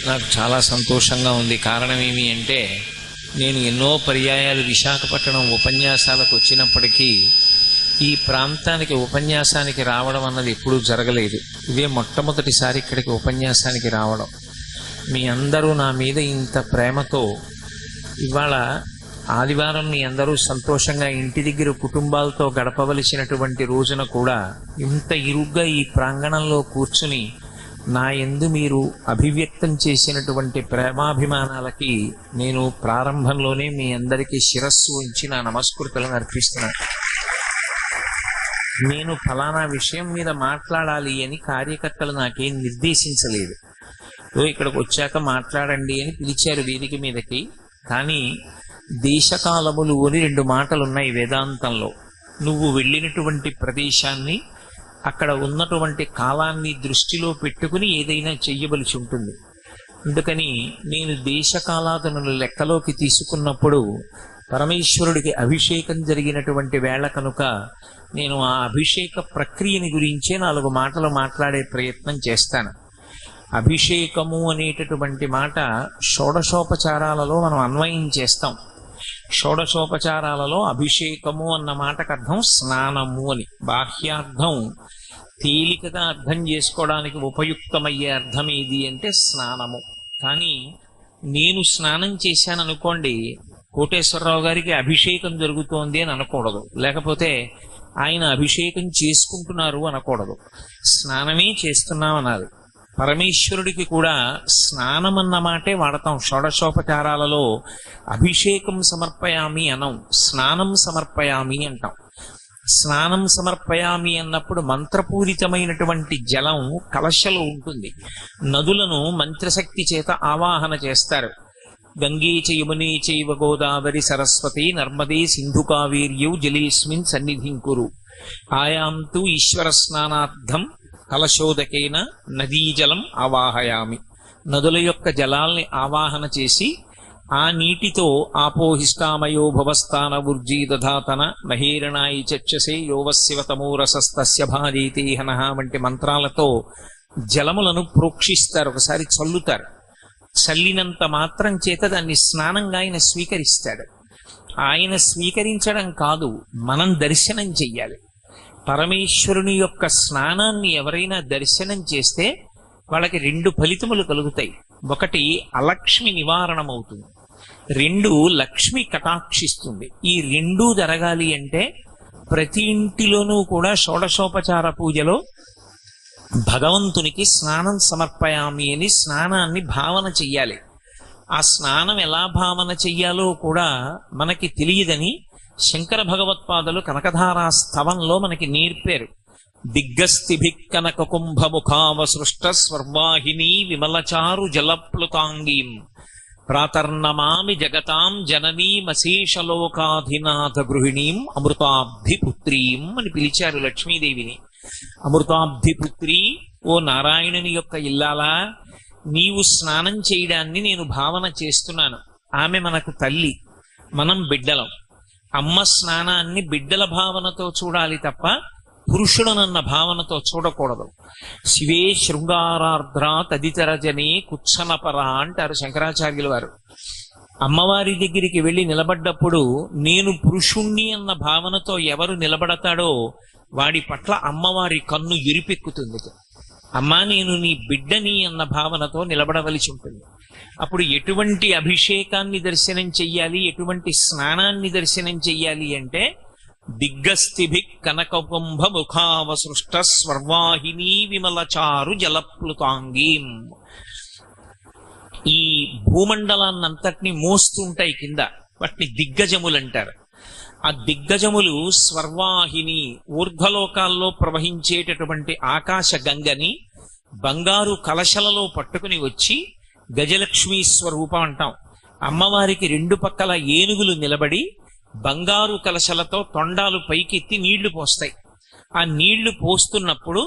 నాకు చాలా సంతోషంగా ఉంది. కారణం ఏమి అంటే, నేను ఎన్నో పర్యాయాలు విశాఖపట్నం ఉపన్యాసాలకు వచ్చినప్పటికీ ఈ ప్రాంతానికి ఉపన్యాసానికి రావడం అన్నది ఎప్పుడూ జరగలేదు. ఇదే మొట్టమొదటిసారి ఇక్కడికి ఉపన్యాసానికి రావడం. మీ అందరూ నా మీద ఇంత ప్రేమతో, ఇవాళ ఆదివారం మీ అందరూ సంతోషంగా ఇంటి దగ్గర కుటుంబాలతో గడపవలసినటువంటి రోజున కూడా ఇంత ఇరుగ్గా ఈ ప్రాంగణంలో కూర్చుని నా యందు మీరు అభివ్యక్తం చేసినటువంటి ప్రేమాభిమానాలకి నేను ప్రారంభంలోనే మీ అందరికీ శిరస్సు ఉంచి నా నమస్కృతులను అర్పిస్తున్నాను. నేను ఫలానా విషయం మీద మాట్లాడాలి అని కార్యకర్తలు నాకేం నిర్దేశించలేదు. ఇక్కడికి వచ్చాక మాట్లాడండి అని పిలిచారు వేదిక మీదకి. కానీ దేశకాలములు అని 2 మాటలున్నాయి వేదాంతంలో. నువ్వు వెళ్ళినటువంటి ప్రదేశాన్ని, అక్కడ ఉన్నటువంటి కాలాన్ని దృష్టిలో పెట్టుకుని ఏదైనా చెయ్యవలసి ఉంటుంది. అందుకని నేను దేశకాలాదులను లెక్కలోకి తీసుకున్నప్పుడు పరమేశ్వరుడికి అభిషేకం జరిగినటువంటి వేళ కనుక నేను ఆ అభిషేక ప్రక్రియని గురించే 4 మాటలు మాట్లాడే ప్రయత్నం చేస్తాను. అభిషేకము అనేటటువంటి మాట షోడశోపచారాలలో మనం అన్వయం చేస్తాం. షోడశోపచారాలలో అభిషేకము అన్న మాటకు అర్థం స్నానము అని. బాహ్యార్థం తేలికగా అర్థం చేసుకోవడానికి ఉపయుక్తమయ్యే అర్థం ఏది అంటే స్నానము. కానీ నేను స్నానం చేశాను అనుకోండి, కోటేశ్వరరావు గారికి అభిషేకం జరుగుతోంది అని అనకూడదు, లేకపోతే ఆయన అభిషేకం చేసుకుంటున్నారు అనకూడదు. స్నానమే చేస్తున్నాం అనాలి. పరమేశ్వరుడికి కూడా స్నానం అన్న మాటే వాడతాం. షోడశోపచారాలలో అభిషేకం సమర్పయామి అనం, స్నానం సమర్పయామి అంటాం. స్నానం సమర్పయామి అన్నప్పుడు మంత్రపూరితమైనటువంటి జలం కలశలో ఉంటుంది. నదులను మంత్రశక్తి చేత ఆవాహన చేస్తారు. గంగే చ యమునే చైవ గోదావరి సరస్వతి నర్మదే సింధు కావేర్యౌ జలేస్మిన్ సన్నిధింకురు ఆయాం తు ఈశ్వర స్నానార్థం కలశోదకేన నదీజలం ఆవాహయామి. నదుల యొక్క జలాల్ని ఆవాహన చేసి ఆ నీటితో ఆపోహిష్టామయో భవస్థాన ఊర్జీ దధాతన మహేరణాయి చచ్చసే యోవశివతమో రసస్తస్య భాజీతేహన వంటి మంత్రాలతో జలములను ప్రోక్షిస్తారు, ఒకసారి చల్లుతారు. చల్లినంత మాత్రం చేత దాన్ని స్నానంగా ఆయన స్వీకరిస్తాడు. ఆయన స్వీకరించడం కాదు, మనం దర్శనం చెయ్యాలి. పరమేశ్వరుని యొక్క స్నానాన్ని ఎవరైనా దర్శనం చేస్తే వాళ్ళకి 2 ఫలితములు కలుగుతాయి. ఒకటి అలక్ష్మి నివారణం అవుతుంది, 2 లక్ష్మి కటాక్షిస్తుంది. ఈ 2 జరగాలి అంటే ప్రతి ఇంటిలోనూ కూడా షోడశోపచార పూజలో భగవంతునికి స్నానం సమర్పయామి అని స్నానాన్ని భావన చెయ్యాలి. ఆ స్నానం ఎలా భావన చెయ్యాలో కూడా మనకి తెలియదని శంకర భగవత్పాదులు కనకధారా స్తవంలో మనకి నేర్పారు. దిగ్గస్థిభిక్ కనక కుంభముఖావ సృష్ట స్వర్వాహిని విమలచారు జలప్లుతాంగీం ప్రాతర్నమామి జగతాం జననీమశేషలోకాధినాథ గృహిణీం అమృతాబ్ధిపుత్రీం అని పిలిచారు లక్ష్మీదేవిని. అమృతాబ్ధిపుత్రి, ఓ నారాయణుని యొక్క ఇల్లాలా, నీవు స్నానం చేయడాన్ని నేను భావన చేస్తున్నాను. ఆమె మనకు తల్లి, మనం బిడ్డలం. అమ్మ స్నానాన్ని బిడ్డల భావనతో చూడాలి తప్ప పురుషుడనన్న భావనతో చూడకూడదు. శివే శృంగారార్ద్ర తదితర జనే కుత్సనపర అంటారు శంకరాచార్యుల వారు. అమ్మవారి దగ్గరికి వెళ్ళి నిలబడ్డప్పుడు నేను పురుషుణ్ణి అన్న భావనతో ఎవరు నిలబడతాడో వాడి పట్ల అమ్మవారి కన్ను ఎరిపెక్కుతుంది. అమ్మా, నేను నీ బిడ్డని అన్న భావనతో నిలబడవలసి ఉంటుంది. అప్పుడు ఎటువంటి అభిషేకాన్ని దర్శనం చెయ్యాలి, ఎటువంటి స్నానాన్ని దర్శనం చెయ్యాలి అంటే దిగ్గస్థిభిక్ కనకకుంభ ముఖావ సృష్ట స్వర్వాహిని విమలచారు జలప్లుతాంగీం. ఈ భూమండలాన్నంతటినీ మోస్తుంటాయి కింద, వాటిని దిగ్గజములు అంటారు. ఆ దిగ్గజములు స్వర్వాహిని, ఊర్ధ్వలోకాల్లో ప్రవహించేటటువంటి ఆకాశ గంగని బంగారు కలశలలో పట్టుకుని వచ్చి గజలక్ష్మీ స్వరూపం అంటాం. అమ్మవారికి 2 పక్కల ఏనుగులు నిలబడి బంగారు కలశలతో తొండాలు పైకెత్తి నీళ్లు పోస్తాయి. ఆ నీళ్లు పోస్తున్నప్పుడు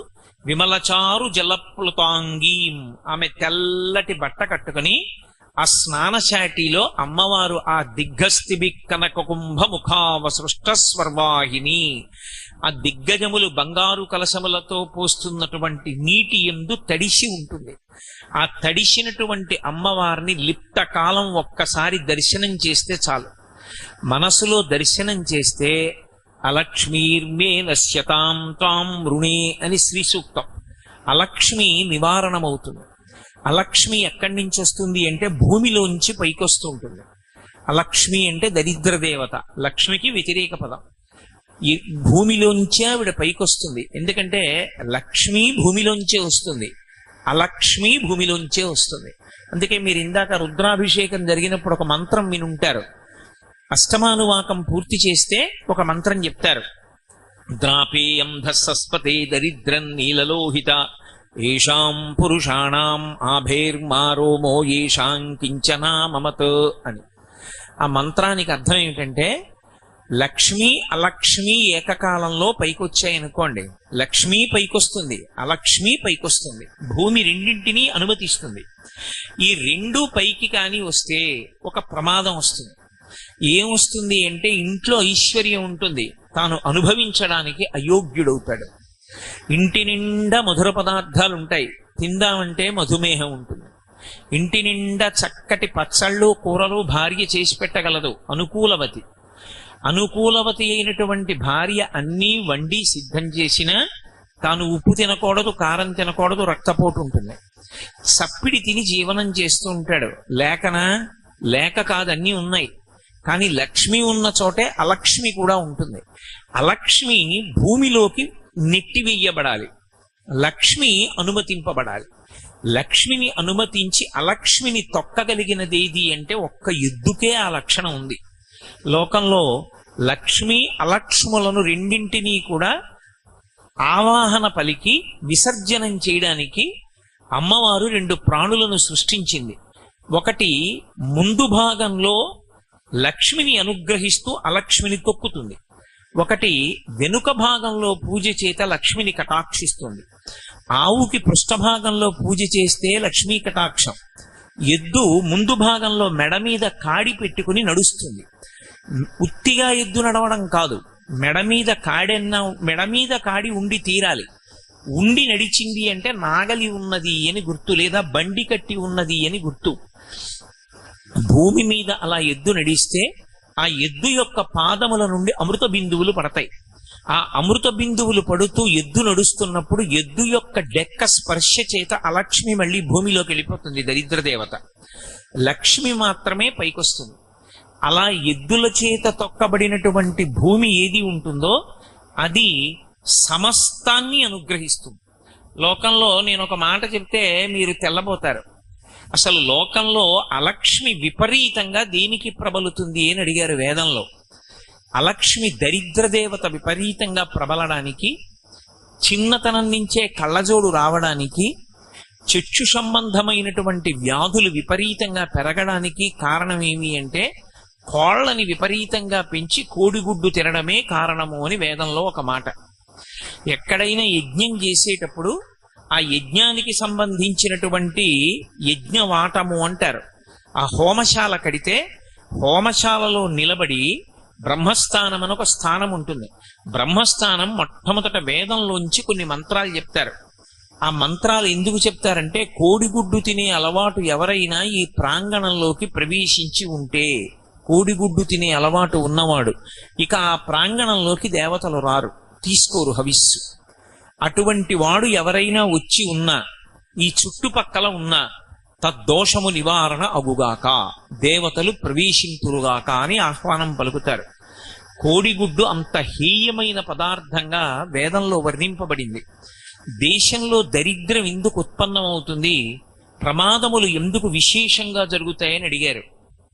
విమలచారు జలప్లుతాంగీం, ఆమె తెల్లటి బట్ట కట్టుకుని ఆ స్నానశాటిలో అమ్మవారు ఆ దిగ్గస్థిభి కనక కుంభ ముఖావ సృష్ట స్వర్వాహిని ఆ దిగ్గజములు బంగారు కలశములతో పోస్తున్నటువంటి నీటి యందు తడిసి ఉంటుంది. ఆ తడిసినటువంటి అమ్మవారిని లిప్త కాలం ఒక్కసారి దర్శనం చేస్తే చాలు. మనసులో దర్శనం చేస్తే అలక్ష్మీర్మే నశ్యతాం తాం రుణే అని శ్రీ సూక్తం. అలక్ష్మి నివారణమవుతుంది. అలక్ష్మి ఎక్కడి నుంచి వస్తుంది అంటే భూమిలోంచి పైకొస్తూ ఉంటుంది. అలక్ష్మి అంటే దరిద్ర దేవత, లక్ష్మికి వ్యతిరేక పదం. ఈ భూమిలోంచే ఆవిడ పైకొస్తుంది. ఎందుకంటే లక్ష్మి భూమిలోంచే వస్తుంది, అలక్ష్మి భూమిలోంచే వస్తుంది. అందుకే మీరు ఇందాక రుద్రాభిషేకం జరిగినప్పుడు ఒక మంత్రం వినుంటారు. అష్టమానువాకం పూర్తి చేస్తే ఒక మంత్రం చెప్తారు. ద్రాపేయం ధస్సస్పతే దరిద్రం నీలలోహిత ఏషాం పురుషాణం ఆభేర్మారోమో ఏషాం కించనా మమత్ అని. ఆ మంత్రానికి అర్థం ఏమిటంటే లక్ష్మి అలక్ష్మి ఏకకాలంలో పైకొచ్చాయనుకోండి, లక్ష్మి పైకొస్తుంది, అలక్ష్మి పైకొస్తుంది. భూమి రెండింటినీ అనుమతిస్తుంది. ఈ రెండు పైకి కానీ వస్తే ఒక ప్రమాదం వస్తుంది. ఏమొస్తుంది అంటే ఇంట్లో ఐశ్వర్యం ఉంటుంది, తాను అనుభవించడానికి అయోగ్యుడవుతాడు. ఇంటి నిండా మధుర పదార్థాలు ఉంటాయి, తిందామంటే మధుమేహం ఉంటుంది. ఇంటి నిండా చక్కటి పచ్చళ్ళు కూరలు భార్య చేసి పెట్టగలదు, అనుకూలవతి. అనుకూలవతి అయినటువంటి భార్య అన్నీ వండి సిద్ధం చేసినా తాను ఉప్పు తినకూడదు, కారం తినకూడదు, రక్తపోటు ఉంటుంది. సప్పిడి తిని జీవనం చేస్తూ ఉంటాడు. లేక కాదు, అన్నీ ఉన్నాయి. కానీ లక్ష్మి ఉన్న చోటే అలక్ష్మి కూడా ఉంటుంది. అలక్ష్మి భూమిలోకి నెట్టివేయబడాలి, లక్ష్మి అనుమతింపబడాలి. లక్ష్మిని అనుమతించి అలక్ష్మిని తొక్కగలిగినదేది అంటే ఒక్క ఎద్దుకే ఆ లక్షణం ఉంది. లోకంలో లక్ష్మి అలక్ష్ములను రెండింటినీ కూడా ఆవాహన పలికి విసర్జనం చేయడానికి అమ్మవారు రెండు ప్రాణులను సృష్టించింది. ఒకటి ముందు భాగంలో లక్ష్మిని అనుగ్రహిస్తూ అలక్ష్మిని తొక్కుతుంది, ఒకటి వెనుక భాగంలో పూజ చేత లక్ష్మిని కటాక్షిస్తుంది. ఆవుకి పృష్ఠభాగంలో పూజ చేస్తే లక్ష్మీ కటాక్షం. ఎద్దు ముందు భాగంలో మెడ మీద కాడి పెట్టుకుని నడుస్తుంది. ఉత్తిగా ఎద్దు నడవడం కాదు, మెడ మీద కాడి ఉండి తీరాలి. ఉండి నడిచింది అంటే నాగలి ఉన్నది అని గుర్తు, లేదా బండి కట్టి ఉన్నది అని గుర్తు. భూమి మీద అలా ఎద్దు నడిస్తే ఆ ఎద్దు యొక్క పాదముల నుండి అమృత బిందువులు పడతాయి. ఆ అమృత బిందువులు పడుతూ ఎద్దు నడుస్తున్నప్పుడు ఎద్దు యొక్క డెక్క స్పర్శ చేత అలక్ష్మి మళ్ళీ భూమిలోకి వెళ్ళిపోతుంది, దరిద్ర దేవత. లక్ష్మి మాత్రమే పైకొస్తుంది. అలా ఎద్దుల చేత తొక్కబడినటువంటి భూమి ఏది ఉంటుందో అది సమస్తాన్ని అనుగ్రహిస్తుంది. లోకంలో నేను ఒక మాట చెప్తే మీరు తెల్లబోతారు. అసలు లోకంలో అలక్ష్మి విపరీతంగా దేనికి ప్రబలుతుంది అని అడిగారు వేదంలో. అలక్ష్మి దరిద్ర దేవత విపరీతంగా ప్రబలడానికి, చిన్నతనం నుంచే కళ్ళజోడు రావడానికి, చక్షు సంబంధమైనటువంటి వ్యాధులు విపరీతంగా పెరగడానికి కారణం ఏమి అంటే కోళ్ళని విపరీతంగా పెంచి కోడిగుడ్డు తినడమే కారణము అని వేదంలో ఒక మాట. ఎక్కడైనా యజ్ఞం చేసేటప్పుడు ఆ యజ్ఞానికి సంబంధించినటువంటి యజ్ఞవాటము అంటారు. ఆ హోమశాల కడితే హోమశాలలో నిలబడి బ్రహ్మస్థానం అని ఒక స్థానం ఉంటుంది. బ్రహ్మస్థానం మొట్టమొదట వేదంలోంచి కొన్ని మంత్రాలు చెప్తారు. ఆ మంత్రాలు ఎందుకు చెప్తారంటే కోడిగుడ్డు తినే అలవాటు ఎవరైనా ఈ ప్రాంగణంలోకి ప్రవేశించి ఉంటే, కోడిగుడ్డు తినే అలవాటు ఉన్నవాడు ఇక ఆ ప్రాంగణంలోకి దేవతలు రారు, తీసుకోరు హవిస్సు. అటువంటి వాడు ఎవరైనా వచ్చి ఉన్నా, ఈ చుట్టుపక్కల ఉన్న తద్దోషము నివారణ అగుగాక, దేవతలు ప్రవేశింతురుగాక అని ఆహ్వానం పలుకుతారు. కోడిగుడ్డు అంత హేయమైన పదార్థంగా వేదంలో వర్ణింపబడింది. దేశంలో దరిద్రం ఎందుకు ఉత్పన్నమవుతుంది, ప్రమాదములు ఎందుకు విశేషంగా జరుగుతాయని అడిగారు.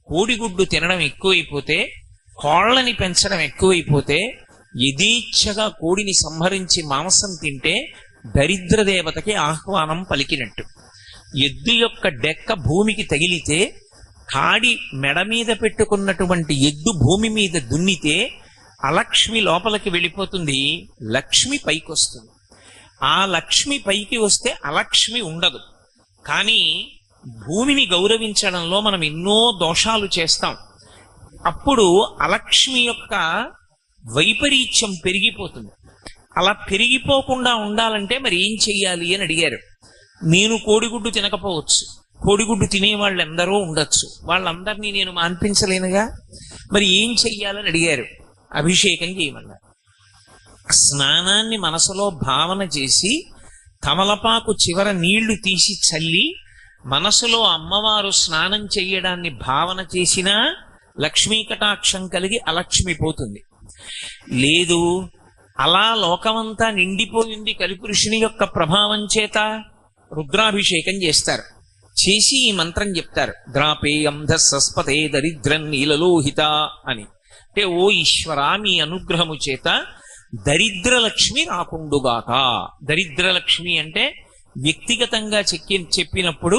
కోడిగుడ్డు తినడం ఎక్కువైపోతే, కోళ్ళని పెంచడం ఎక్కువైపోతే, యథేచ్ఛగా కోడిని సంహరించి మాంసం తింటే దరిద్ర దేవతకి ఆహ్వానం పలికినట్టు. ఎద్దు యొక్క డెక్క భూమికి తగిలితే, కాడి మెడ మీద పెట్టుకున్నటువంటి ఎద్దు భూమి మీద దున్నితే అలక్ష్మి లోపలికి వెళ్ళిపోతుంది, లక్ష్మి పైకి వస్తుంది. ఆ లక్ష్మి పైకి వస్తే అలక్ష్మి ఉండదు. కానీ భూమిని గౌరవించడంలో మనం ఎన్నో దోషాలు చేస్తాం. అప్పుడు అలక్ష్మి యొక్క వైపరీత్యం పెరిగిపోతుంది. అలా పెరిగిపోకుండా ఉండాలంటే మరి ఏం చెయ్యాలి అని అడిగారు. నేను కోడిగుడ్డు తినకపోవచ్చు, కోడిగుడ్డు తినేవాళ్ళు ఎందరో ఉండొచ్చు, వాళ్ళందరినీ నేను మాన్పించలేనుగా, మరి ఏం చెయ్యాలని అడిగారు. అభిషేకం చేయమన్నారు. స్నానాన్ని మనసులో భావన చేసి తమలపాకు చివర నీళ్లు తీసి చల్లి మనసులో అమ్మవారు స్నానం చెయ్యడాన్ని భావన చేసినా లక్ష్మీ కటాక్షం కలిగి అలక్ష్మిపోతుంది. లేదు, అలా లోకమంతా నిండిపోయింది కలిపురుషుని యొక్క ప్రభావం చేత రుద్రాభిషేకం చేస్తారు. చేసి ఈ మంత్రం చెప్తారు, ద్రాపేయం ధస్సస్పతే దరిద్రం నీలలోహిత అని. అంటే ఓ ఈశ్వరా, మీ అనుగ్రహము చేత దరిద్రలక్ష్మి రాకుండుగాక. దరిద్రలక్ష్మి అంటే వ్యక్తిగతంగా చెప్పినప్పుడు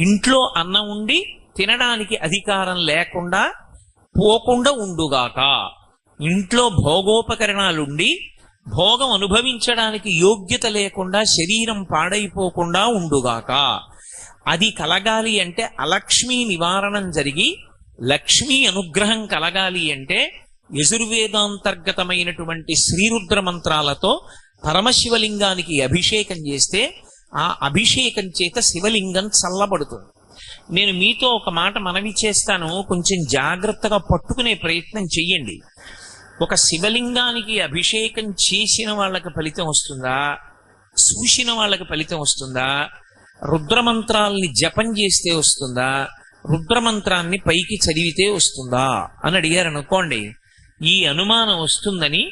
ఇంట్లో అన్నం ఉండి తినడానికి అధికారం లేకుండా పోకుండా ఉండుగాక, ఇంట్లో భోగోపకరణాలుండి భోగం అనుభవించడానికి యోగ్యత లేకుండా శరీరం పాడైపోకుండా ఉండుగాక. అది కలగాలి అంటే అలక్ష్మీ నివారణం జరిగి లక్ష్మీ అనుగ్రహం కలగాలి అంటే యజుర్వేదాంతర్గతమైనటువంటి శ్రీరుద్ర మంత్రాలతో పరమశివలింగానికి అభిషేకం చేస్తే ఆ అభిషేకం చేత శివలింగం చల్లబడుతుంది. నేను మీతో ఒక మాట మనవి చేస్తాను, కొంచెం జాగ్రత్తగా పట్టుకునే ప్రయత్నం చెయ్యండి. ఒక శివలింగానికి అభిషేకం చేసిన వాళ్ళకి ఫలితం వస్తుందా, చూసిన వాళ్ళకి ఫలితం వస్తుందా, రుద్రమంత్రాల్ని జపం చేస్తే వస్తుందా, రుద్రమంత్రాన్ని పైకి చదివితే వస్తుందా అని అడిగారు అనుకోండి, ఈ అనుమానం వస్తుందని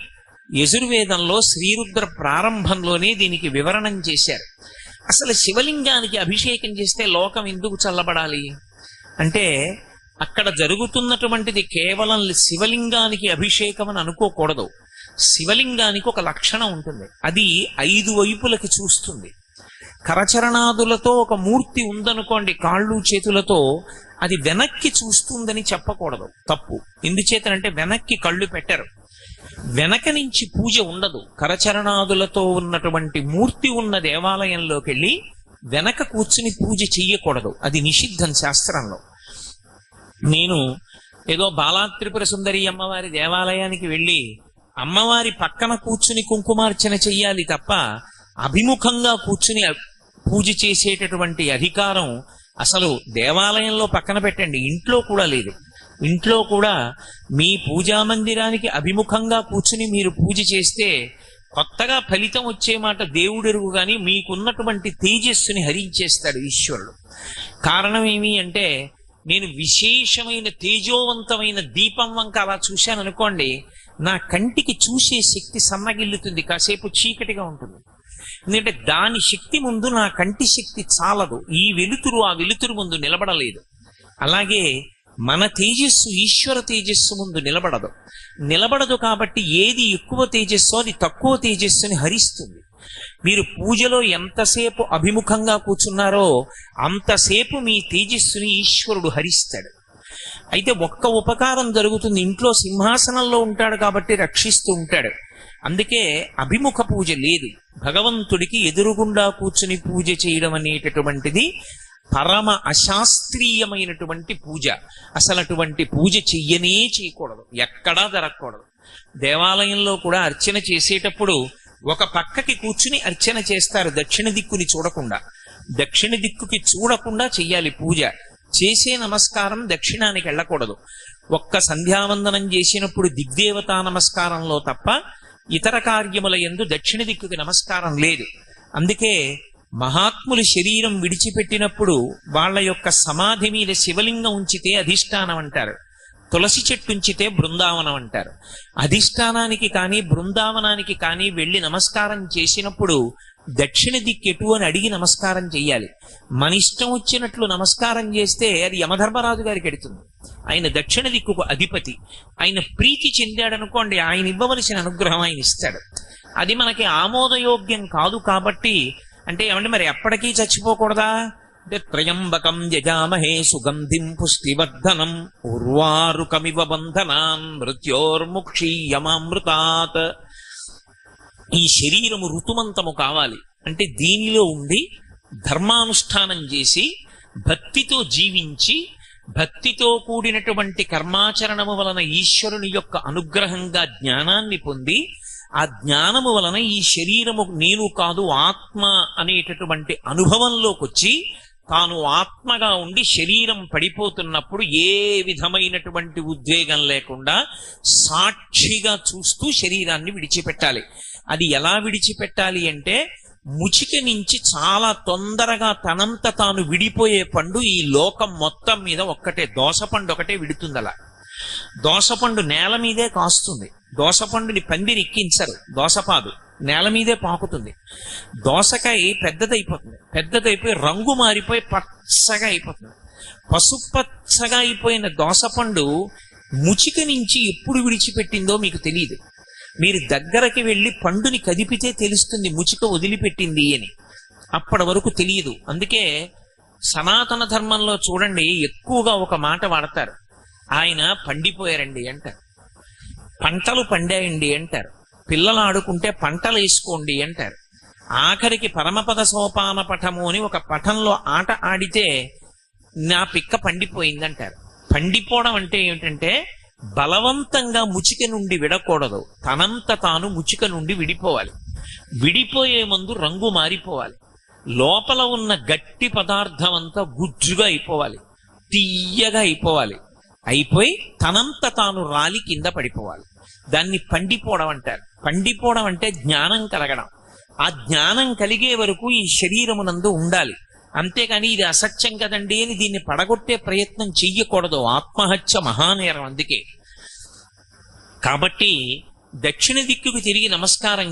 యజుర్వేదంలో శ్రీరుద్ర ప్రారంభంలోనే దీనికి వివరణం చేశారు. అసలు శివలింగానికి అభిషేకం చేస్తే లోకం ఎందుకు చల్లబడాలి అంటే, అక్కడ జరుగుతున్నటువంటిది కేవలం శివలింగానికి అభిషేకం అని అనుకోకూడదు. శివలింగానికి ఒక లక్షణం ఉంటుంది, అది 5 వైపులకి చూస్తుంది. కరచరణాదులతో ఒక మూర్తి ఉందనుకోండి, కాళ్ళు చేతులతో, అది వెనక్కి చూస్తుందని చెప్పకూడదు, తప్పు. ఎందుచేతనంటే వెనక్కి కళ్ళు పెట్టరు, వెనక నుంచి పూజ ఉండదు. కరచరణాదులతో ఉన్నటువంటి మూర్తి ఉన్న దేవాలయంలోకి వెళ్ళి వెనక కూర్చుని పూజ చెయ్యకూడదు, అది నిషిద్ధం శాస్త్రంలో. నేను ఏదో బాలాత్రిపుర సుందరి అమ్మవారి దేవాలయానికి వెళ్ళి అమ్మవారి పక్కన కూర్చుని కుంకుమార్చన చెయ్యాలి తప్ప అభిముఖంగా కూర్చుని పూజ చేసేటటువంటి అధికారం అసలు దేవాలయంలో పక్కన పెట్టండి, ఇంట్లో కూడా లేదు. ఇంట్లో కూడా మీ పూజా మందిరానికి అభిముఖంగా కూర్చుని మీరు పూజ చేస్తే కొత్తగా ఫలితం వచ్చే మాట దేవుడెరుగు, కానీ మీకున్నటువంటి తేజస్సుని హరించేస్తాడు ఈశ్వరుడు. కారణం ఏమి అంటే, నేను విశేషమైన తేజోవంతమైన దీపం వంక అలా చూశాను అనుకోండి, నా కంటికి చూసే శక్తి సన్నగిల్లుతుంది, కాసేపు చీకటిగా ఉంటుంది. ఎందుకంటే దాని శక్తి ముందు నా కంటి శక్తి చాలదు, ఈ వెలుతురు ఆ వెలుతురు ముందు నిలబడలేదు. అలాగే మన తేజస్సు ఈశ్వర తేజస్సు ముందు నిలబడదు కాబట్టి ఏది ఎక్కువ తేజస్సు అది తక్కువ తేజస్సుని హరిస్తుంది. మీరు పూజలో ఎంతసేపు అభిముఖంగా కూర్చున్నారో అంతసేపు మీ తేజస్సుని ఈశ్వరుడు హరిస్తాడు. అయితే ఒక్క ఉపకారం జరుగుతుంది, ఇంట్లో సింహాసనంలో ఉంటాడు కాబట్టి రక్షిస్తూ ఉంటాడు. అందుకే అభిముఖ పూజ లేదు, భగవంతుడికి ఎదురుగుండా కూర్చుని పూజ చేయడం అనేటటువంటిది పరమ అశాస్త్రీయమైనటువంటి పూజ. అసలు అటువంటి పూజ చేయకూడదు, ఎక్కడా జరగకూడదు. దేవాలయంలో కూడా అర్చన చేసేటప్పుడు ఒక పక్కకి కూర్చుని అర్చన చేస్తారు, దక్షిణ దిక్కుని చూడకుండా. దక్షిణ దిక్కుకి చూడకుండా చెయ్యాలి పూజ. చేసే నమస్కారం దక్షిణానికి వెళ్ళకూడదు. ఒక్క సంధ్యావందనం చేసినప్పుడు దిగ్దేవతా నమస్కారంలో తప్ప ఇతర కార్యముల యందు దక్షిణ దిక్కుకి నమస్కారం లేదు. అందుకే మహాత్ములు శరీరం విడిచిపెట్టినప్పుడు వాళ్ళ యొక్క సమాధి మీద శివలింగం ఉంచితే అధిష్టానం అంటారు, తులసి చెట్టు ఉంచితే బృందావనం అంటారు. అధిష్టానానికి కానీ బృందావనానికి కానీ వెళ్ళి నమస్కారం చేసినప్పుడు దక్షిణ దిక్కెటు అని అడిగి నమస్కారం చెయ్యాలి. మన ఇష్టం వచ్చినట్లు నమస్కారం చేస్తే అది యమధర్మరాజు గారికి ఎడుతుంది. ఆయన దక్షిణ దిక్కుకు అధిపతి, ఆయన ప్రీతి చెందాడనుకోండి, ఆయన ఇవ్వవలసిన అనుగ్రహం ఆయన ఇస్తాడు. అది మనకి ఆమోదయోగ్యం కాదు కాబట్టి, అంటే ఏమంటే మరి ఎప్పటికీ చచ్చిపోకూడదా అంటే, త్రయంబకం యజామహే సుగంధిం పుష్టివర్ధనం ఉర్వారుకమివ బంధనాన్ మృత్యోర్ముక్షీయమామృతాత్. ఈ శరీరము ఋతుమంతము కావాలి అంటే దీనిలో ఉండి ధర్మానుష్ఠానం చేసి భక్తితో జీవించి భక్తితో కూడినటువంటి కర్మాచరణము వలన ఈశ్వరుని యొక్క అనుగ్రహంగా జ్ఞానాన్ని పొంది ఆ జ్ఞానము వలన ఈ శరీరము నేను కాదు ఆత్మ అనేటటువంటి అనుభవంలోకి వచ్చి తాను ఆత్మగా ఉండి శరీరం పడిపోతున్నప్పుడు ఏ విధమైనటువంటి ఉద్వేగం లేకుండా సాక్షిగా చూస్తూ శరీరాన్ని విడిచిపెట్టాలి. అది ఎలా విడిచిపెట్టాలి అంటే, ముచిక నుంచి చాలా తొందరగా తనంత తాను విడిపోయే పండు ఈ లోకం మొత్తం మీద ఒక్కటే, దోసపండు ఒకటే విడుతుంది. అలా దోసపండు నేల మీదే కాస్తుంది. దోసపండుని పందిరి ఎక్కించరు, దోసపాదు నేల మీదే పాకుతుంది. దోసకాయ పెద్దదైపోయి రంగు మారిపోయి పచ్చగా అయిపోతుంది. పసుపచ్చగా అయిపోయిన దోసపండు ముచిక నుంచి ఎప్పుడు విడిచిపెట్టిందో మీకు తెలియదు. మీరు దగ్గరకి వెళ్ళి పండుని కదిపితే తెలుస్తుంది ముచిక వదిలిపెట్టింది అని. అప్పటి వరకు తెలియదు. అందుకే సనాతన ధర్మంలో చూడండి, ఎక్కువగా ఒక మాట వాడతారు, ఆయన పండిపోయారండి అంటారు, పంటలు పండాయండి అంటారు, పిల్లలు ఆడుకుంటే పంటలు వేసుకోండి అంటారు. ఆఖరికి పరమపద సోపాన పఠము అని ఒక పఠంలో ఆట ఆడితే నా పిక్క పండిపోయిందంటారు. పండిపోవడం అంటే ఏమిటంటే, బలవంతంగా ముచిక నుండి విడకూడదు, తనంత తాను ముచిక నుండి విడిపోవాలి. విడిపోయే ముందు రంగు మారిపోవాలి. లోపల ఉన్న గట్టి పదార్థం అంతా గుజ్జుగా అయిపోవాలి, తీయగా అయిపోవాలి. అయిపోయి తనంత తాను రాలి కింద పడిపోవాలి. దాన్ని పండిపోవడం అంటారు. పండిపోవడం అంటే జ్ఞానం కలగడం. ఆ జ్ఞానం కలిగే వరకు ఈ శరీరమునందు ఉండాలి. అంతేకాని ఇది అసత్యం కదండి అని దీన్ని పడగొట్టే ప్రయత్నం చెయ్యకూడదు. ఆత్మహత్య మహానేరం. అందుకే కాబట్టి దక్షిణ దిక్కుకు తిరిగి నమస్కారం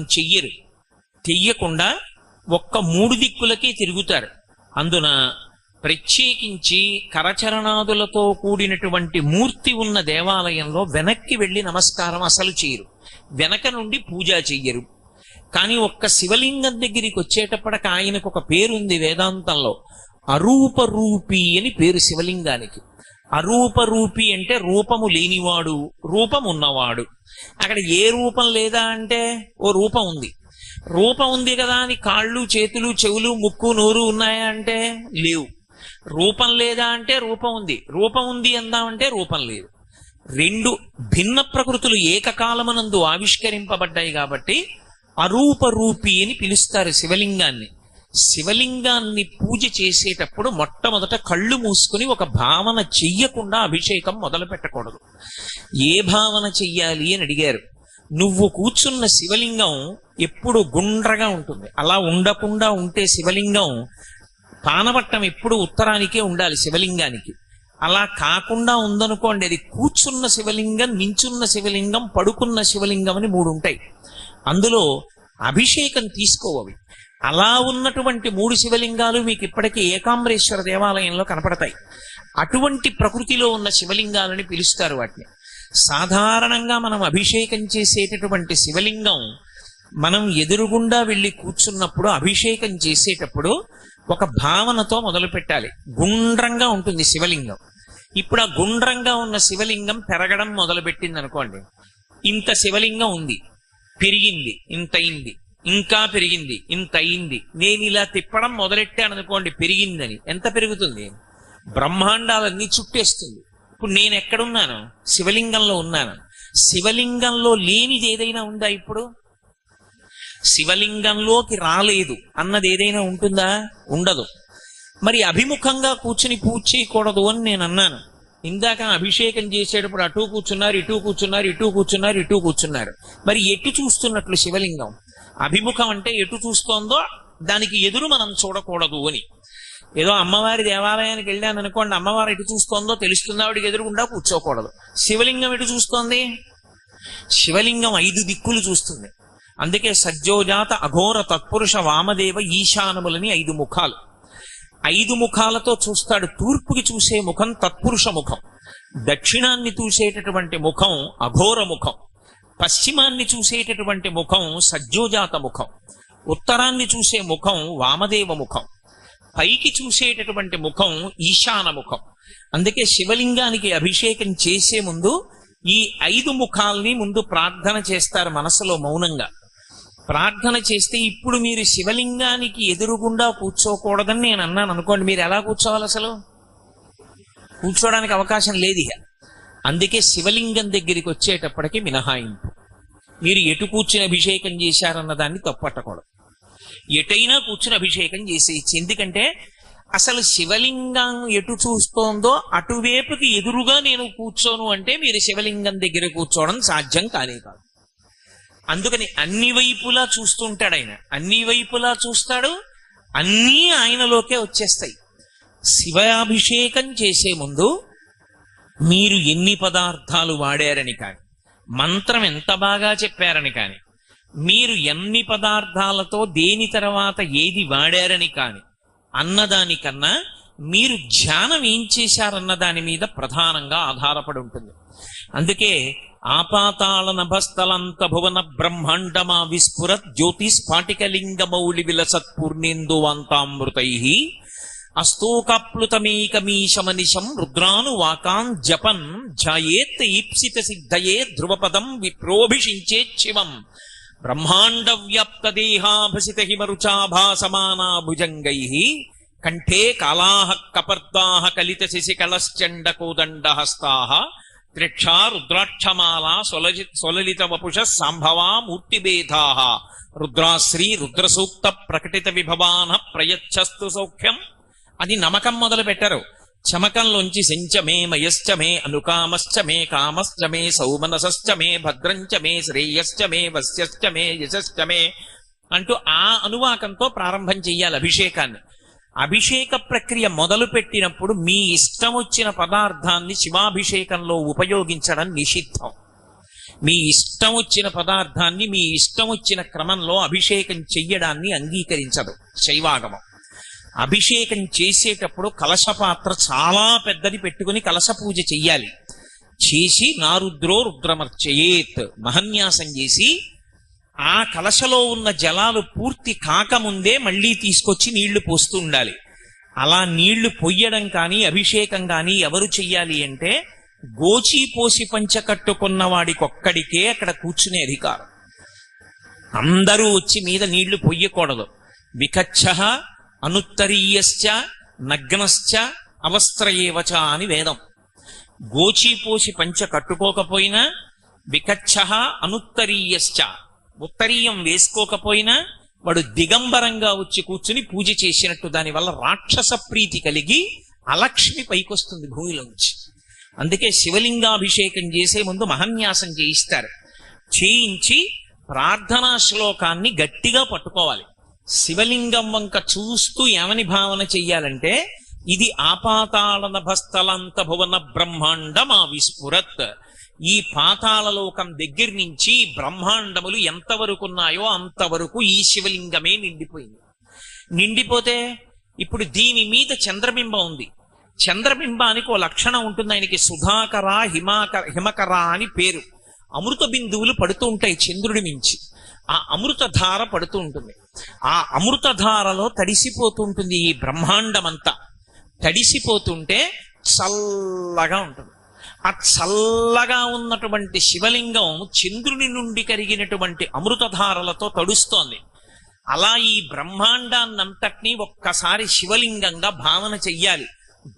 చెయ్యకుండా ఒక్క 3 దిక్కులకే తిరుగుతారు. అందున ప్రత్యేకించి కరచరణాదులతో కూడినటువంటి మూర్తి ఉన్న దేవాలయంలో వెనక్కి వెళ్ళి నమస్కారం అసలు చేయరు, వెనక నుండి పూజ చెయ్యరు. కానీ ఒక్క శివలింగం దగ్గరికి వచ్చేటప్పటికి ఆయనకు ఒక పేరుంది వేదాంతంలో, అరూపరూపి అని పేరు శివలింగానికి. అరూపరూపి అంటే రూపము లేనివాడు, రూపం ఉన్నవాడు. అక్కడ ఏ రూపం లేదా అంటే, ఓ రూపం ఉంది. రూపం ఉంది కదా అని కాళ్ళు చేతులు చెవులు ముక్కు నోరు ఉన్నాయా అంటే లేవు. రూపం లేదా అంటే రూపం ఉంది. రూపం ఉంది అందామంటే రూపం లేదు. 2 భిన్న ప్రకృతులు ఏకకాలమునందు ఆవిష్కరింపబడ్డాయి కాబట్టి అరూపరూపి అని పిలుస్తారు శివలింగాన్ని. శివలింగాన్ని పూజ చేసేటప్పుడు మొట్టమొదట కళ్ళు మూసుకుని ఒక భావన చెయ్యకుండా అభిషేకం మొదలు పెట్టకూడదు. ఏ భావన చెయ్యాలి అని అడిగారు. నువ్వు కూర్చున్న శివలింగం ఎప్పుడు గుండ్రగా ఉంటుంది. అలా ఉండకుండా ఉంటే శివలింగం, పానవట్టం ఎప్పుడు ఉత్తరానికే ఉండాలి శివలింగానికి. అలా కాకుండా ఉందనుకోండి, అది కూర్చున్న శివలింగం, నించున్న శివలింగం, పడుకున్న శివలింగం అని 3 ఉంటాయి. అందులో అభిషేకం తీసుకోవాలి. అలా ఉన్నటువంటి 3 శివలింగాలు మీకు ఇప్పటికీ ఏకాంబరేశ్వర దేవాలయంలో కనపడతాయి. అటువంటి ప్రకృతిలో ఉన్న శివలింగాలని పిలుస్తారు వాటిని. సాధారణంగా మనం అభిషేకం చేసేటటువంటి శివలింగం, మనం ఎదురుగుండా వెళ్ళి కూర్చున్నప్పుడు అభిషేకం చేసేటప్పుడు ఒక భావనతో మొదలు పెట్టాలి. గుండ్రంగా ఉంటుంది శివలింగం. ఇప్పుడు ఆ గుండ్రంగా ఉన్న శివలింగం పెరగడం మొదలుపెట్టింది అనుకోండి. ఇంత శివలింగం ఉంది, పెరిగింది, ఇంత అయింది, ఇంకా పెరిగింది, ఇంత అయింది. నేను ఇలా తిప్పడం మొదలెట్టాను అనుకోండి, పెరిగిందని. ఎంత పెరుగుతుంది? బ్రహ్మాండాలన్నీ చుట్టేస్తుంది. ఇప్పుడు నేను ఎక్కడున్నాను? శివలింగంలో ఉన్నాను. శివలింగంలో లేనిది ఏదైనా ఉందా? ఇప్పుడు శివలింగంలోకి రాలేదు అన్నది ఏదైనా ఉంటుందా? ఉండదు. మరి అభిముఖంగా కూర్చుని పూజ చేయకూడదు అని నేను అన్నాను. ఇందాక అభిషేకం చేసేటప్పుడు అటు కూర్చున్నారు, ఇటు కూర్చున్నారు, ఇటు కూర్చున్నారు, ఇటు కూర్చున్నారు. మరి ఎటు చూస్తున్నట్లు శివలింగం? అభిముఖం అంటే ఎటు చూస్తోందో దానికి ఎదురు మనం చూడకూడదు అని. ఏదో అమ్మవారి దేవాలయానికి వెళ్ళాను అనుకోండి, అమ్మవారు ఎటు చూస్తోందో తెలుస్తుంది, ఆవిడికి ఎదురుగుండా కూర్చోకూడదు. శివలింగం ఎటు చూస్తోంది? శివలింగం 5 దిక్కులు చూస్తుంది. అందుకే సజ్జోజాత అఘోర తత్పురుష వామదేవ ఈశానములని 5 ముఖాలు. 5 ముఖాలతో చూస్తాడు. తూర్పుకి చూసే ముఖం తత్పురుష ముఖం, దక్షిణాన్ని చూసేటటువంటి ముఖం అఘోర ముఖం, పశ్చిమాన్ని చూసేటటువంటి ముఖం సజ్జోజాత ముఖం, ఉత్తరాన్ని చూసే ముఖం వామదేవ ముఖం, పైకి చూసేటటువంటి ముఖం ఈశాన ముఖం. అందుకే శివలింగానికి అభిషేకం చేసే ముందు ఈ 5 ముఖాల్ని ముందు ప్రార్థన చేస్తారు మనసులో మౌనంగా. ప్రార్థన చేస్తే, ఇప్పుడు మీరు శివలింగానికి ఎదురుగుండా కూర్చోకూడదని నేను అన్నాను అనుకోండి, మీరు ఎలా కూర్చోవాలి? అసలు కూర్చోడానికి అవకాశం లేదు ఇక. అందుకే శివలింగం దగ్గరికి వచ్చేటప్పటికి మినహాయింపు. మీరు ఎటు కూర్చుని అభిషేకం చేశారన్న దాన్ని తప్పట్టకూడదు. ఎటైనా కూర్చుని అభిషేకం చేసేయచ్చు. ఎందుకంటే అసలు శివలింగం ఎటు చూస్తోందో అటువైపుకి ఎదురుగా నేను కూర్చోను అంటే మీరు శివలింగం దగ్గర కూర్చోవడం సాధ్యం కానే కాదు. అందుకని అన్ని వైపులా చూస్తుంటాడు ఆయన, అన్ని వైపులా చూస్తాడు, అన్నీ ఆయనలోకే వచ్చేస్తాయి. శివాభిషేకం చేసే ముందు మీరు ఎన్ని పదార్థాలు వాడారని కాని, మంత్రం ఎంత బాగా చెప్పారని కాని, మీరు ఎన్ని పదార్థాలతో దేని తర్వాత ఏది వాడారని కాని అన్నదానికన్నా మీరు ధ్యానం ఏం చేశారన్న దాని మీద ప్రధానంగా ఆధారపడి ఉంటుంది. అందుకే ఆపాతాళ నభస్థలంత భువన బ్రహ్మాండమా విస్ఫురత్ జ్యోతిస్ఫాటికలింగ మౌళి విలసత్పూర్ణేందువాంతామృతై అస్తోకాప్లుతమేకమీశమనిశం రుద్రానువాకాన్ జపన్ ధ్యాయేత్ ఈప్సిత సిద్ధయే ధ్రువపదం విప్రోభిషించేత్ శివం బ్రహ్మాండ వ్యాప్త దేహాభసిత హిమరుచాభాసమానా భుజంగై కంఠే కాళాః కపర్దాః కలిత శశికళశ్చండ కోదండహస్తాః త్రిక్షా రుద్రాక్షమాలా సొలలిత వపుష సంభవా మూర్తిభేదాః రుద్రాశ్రీ రుద్రసూక్త ప్రకటిత విభవాన ప్రయచ్చస్తు సౌఖ్యం అని నమకం మొదలు పెట్టరు. చమకంలోంచి శంచ మే మయశ్చ మే అనుకామశ్చ మే కామశ్చ మే సౌమనసశ్చ మే భద్రంచ మే శ్రేయశ్చ మే వస్యశ్చ మే యశశ్చ మే అంటూ ఆ అనువాకంతో ప్రారంభం చెయ్యాలి అభిషేకాన్ని. అభిషేక ప్రక్రియ మొదలు పెట్టినప్పుడు మీ ఇష్టం వచ్చిన పదార్థాన్ని శివాభిషేకంలో ఉపయోగించడం నిషిద్ధం. మీ ఇష్టం వచ్చిన పదార్థాన్ని మీ ఇష్టం వచ్చిన క్రమంలో అభిషేకం చెయ్యడాన్ని అంగీకరించదు శైవాగమం. అభిషేకం చేసేటప్పుడు కలశపాత్ర చాలా పెద్దది పెట్టుకుని కలశ పూజ చెయ్యాలి. చేసి నారుద్రో రుద్రమర్చయేత్ మహన్యాసం చేసి ఆ కలశలో ఉన్న జలాలు పూర్తి కాకముందే మళ్ళీ తీసుకొచ్చి నీళ్లు పోస్తూ ఉండాలి. అలా నీళ్లు పొయ్యడం కానీ అభిషేకం కానీ ఎవరు చెయ్యాలి అంటే గోచి పోసి పంచ కట్టుకున్న వాడికొక్కడికే అక్కడ కూర్చునే అధికారం. అందరూ వచ్చి మీద నీళ్లు పొయ్యకూడదు. వికచ్చః అనుత్తరీయశ్చ నగ్నశ్చ అవస్త్రయేవచ అని వేదం. గోచీపోసి పంచ కట్టుకోకపోయినా, వికచ్చః అనుత్తరీయశ్చ ఉత్తరీయం వేసుకోకపోయినా వాడు దిగంబరంగా వచ్చి కూర్చుని పూజ చేసినట్టు. దానివల్ల రాక్షస ప్రీతి కలిగి అలక్ష్మి పైకొస్తుంది భూమిలోంచి. అందుకే శివలింగాభిషేకం చేసే ముందు మహన్యాసం చేయిస్తారు. చేయించి ప్రార్థనా శ్లోకాన్ని గట్టిగా పట్టుకోవాలి. శివలింగం వంక చూస్తూ ఏమని భావన చెయ్యాలంటే ఇది ఆపాతాళ నభస్థలంత భువన బ్రహ్మాండమా విస్ఫురత్. ఈ పాతాళలోకం దగ్గర నుంచి బ్రహ్మాండములు ఎంతవరకు ఉన్నాయో అంతవరకు ఈ శివలింగమే నిండిపోయింది. నిండిపోతే ఇప్పుడు దీని మీద చంద్రబింబం ఉంది. చంద్రబింబానికి ఓ లక్షణం ఉంటుంది. ఆయనకి సుధాకర హిమకర అని పేరు. అమృత బిందువులు పడుతూ ఉంటాయి చంద్రుడి మించి. ఆ అమృతధార పడుతూ ఉంటుంది. ఆ అమృతధారలో తడిసిపోతూ ఉంటుంది ఈ బ్రహ్మాండమంతా. తడిసిపోతుంటే చల్లగా ఉంటుంది. ఆ చల్లగా ఉన్నటువంటి శివలింగం చంద్రుని నుండి కరిగినటువంటి అమృతధారలతో తడుస్తోంది. అలా ఈ బ్రహ్మాండాన్నంతటినీ ఒక్కసారి శివలింగంగా భావన చెయ్యాలి.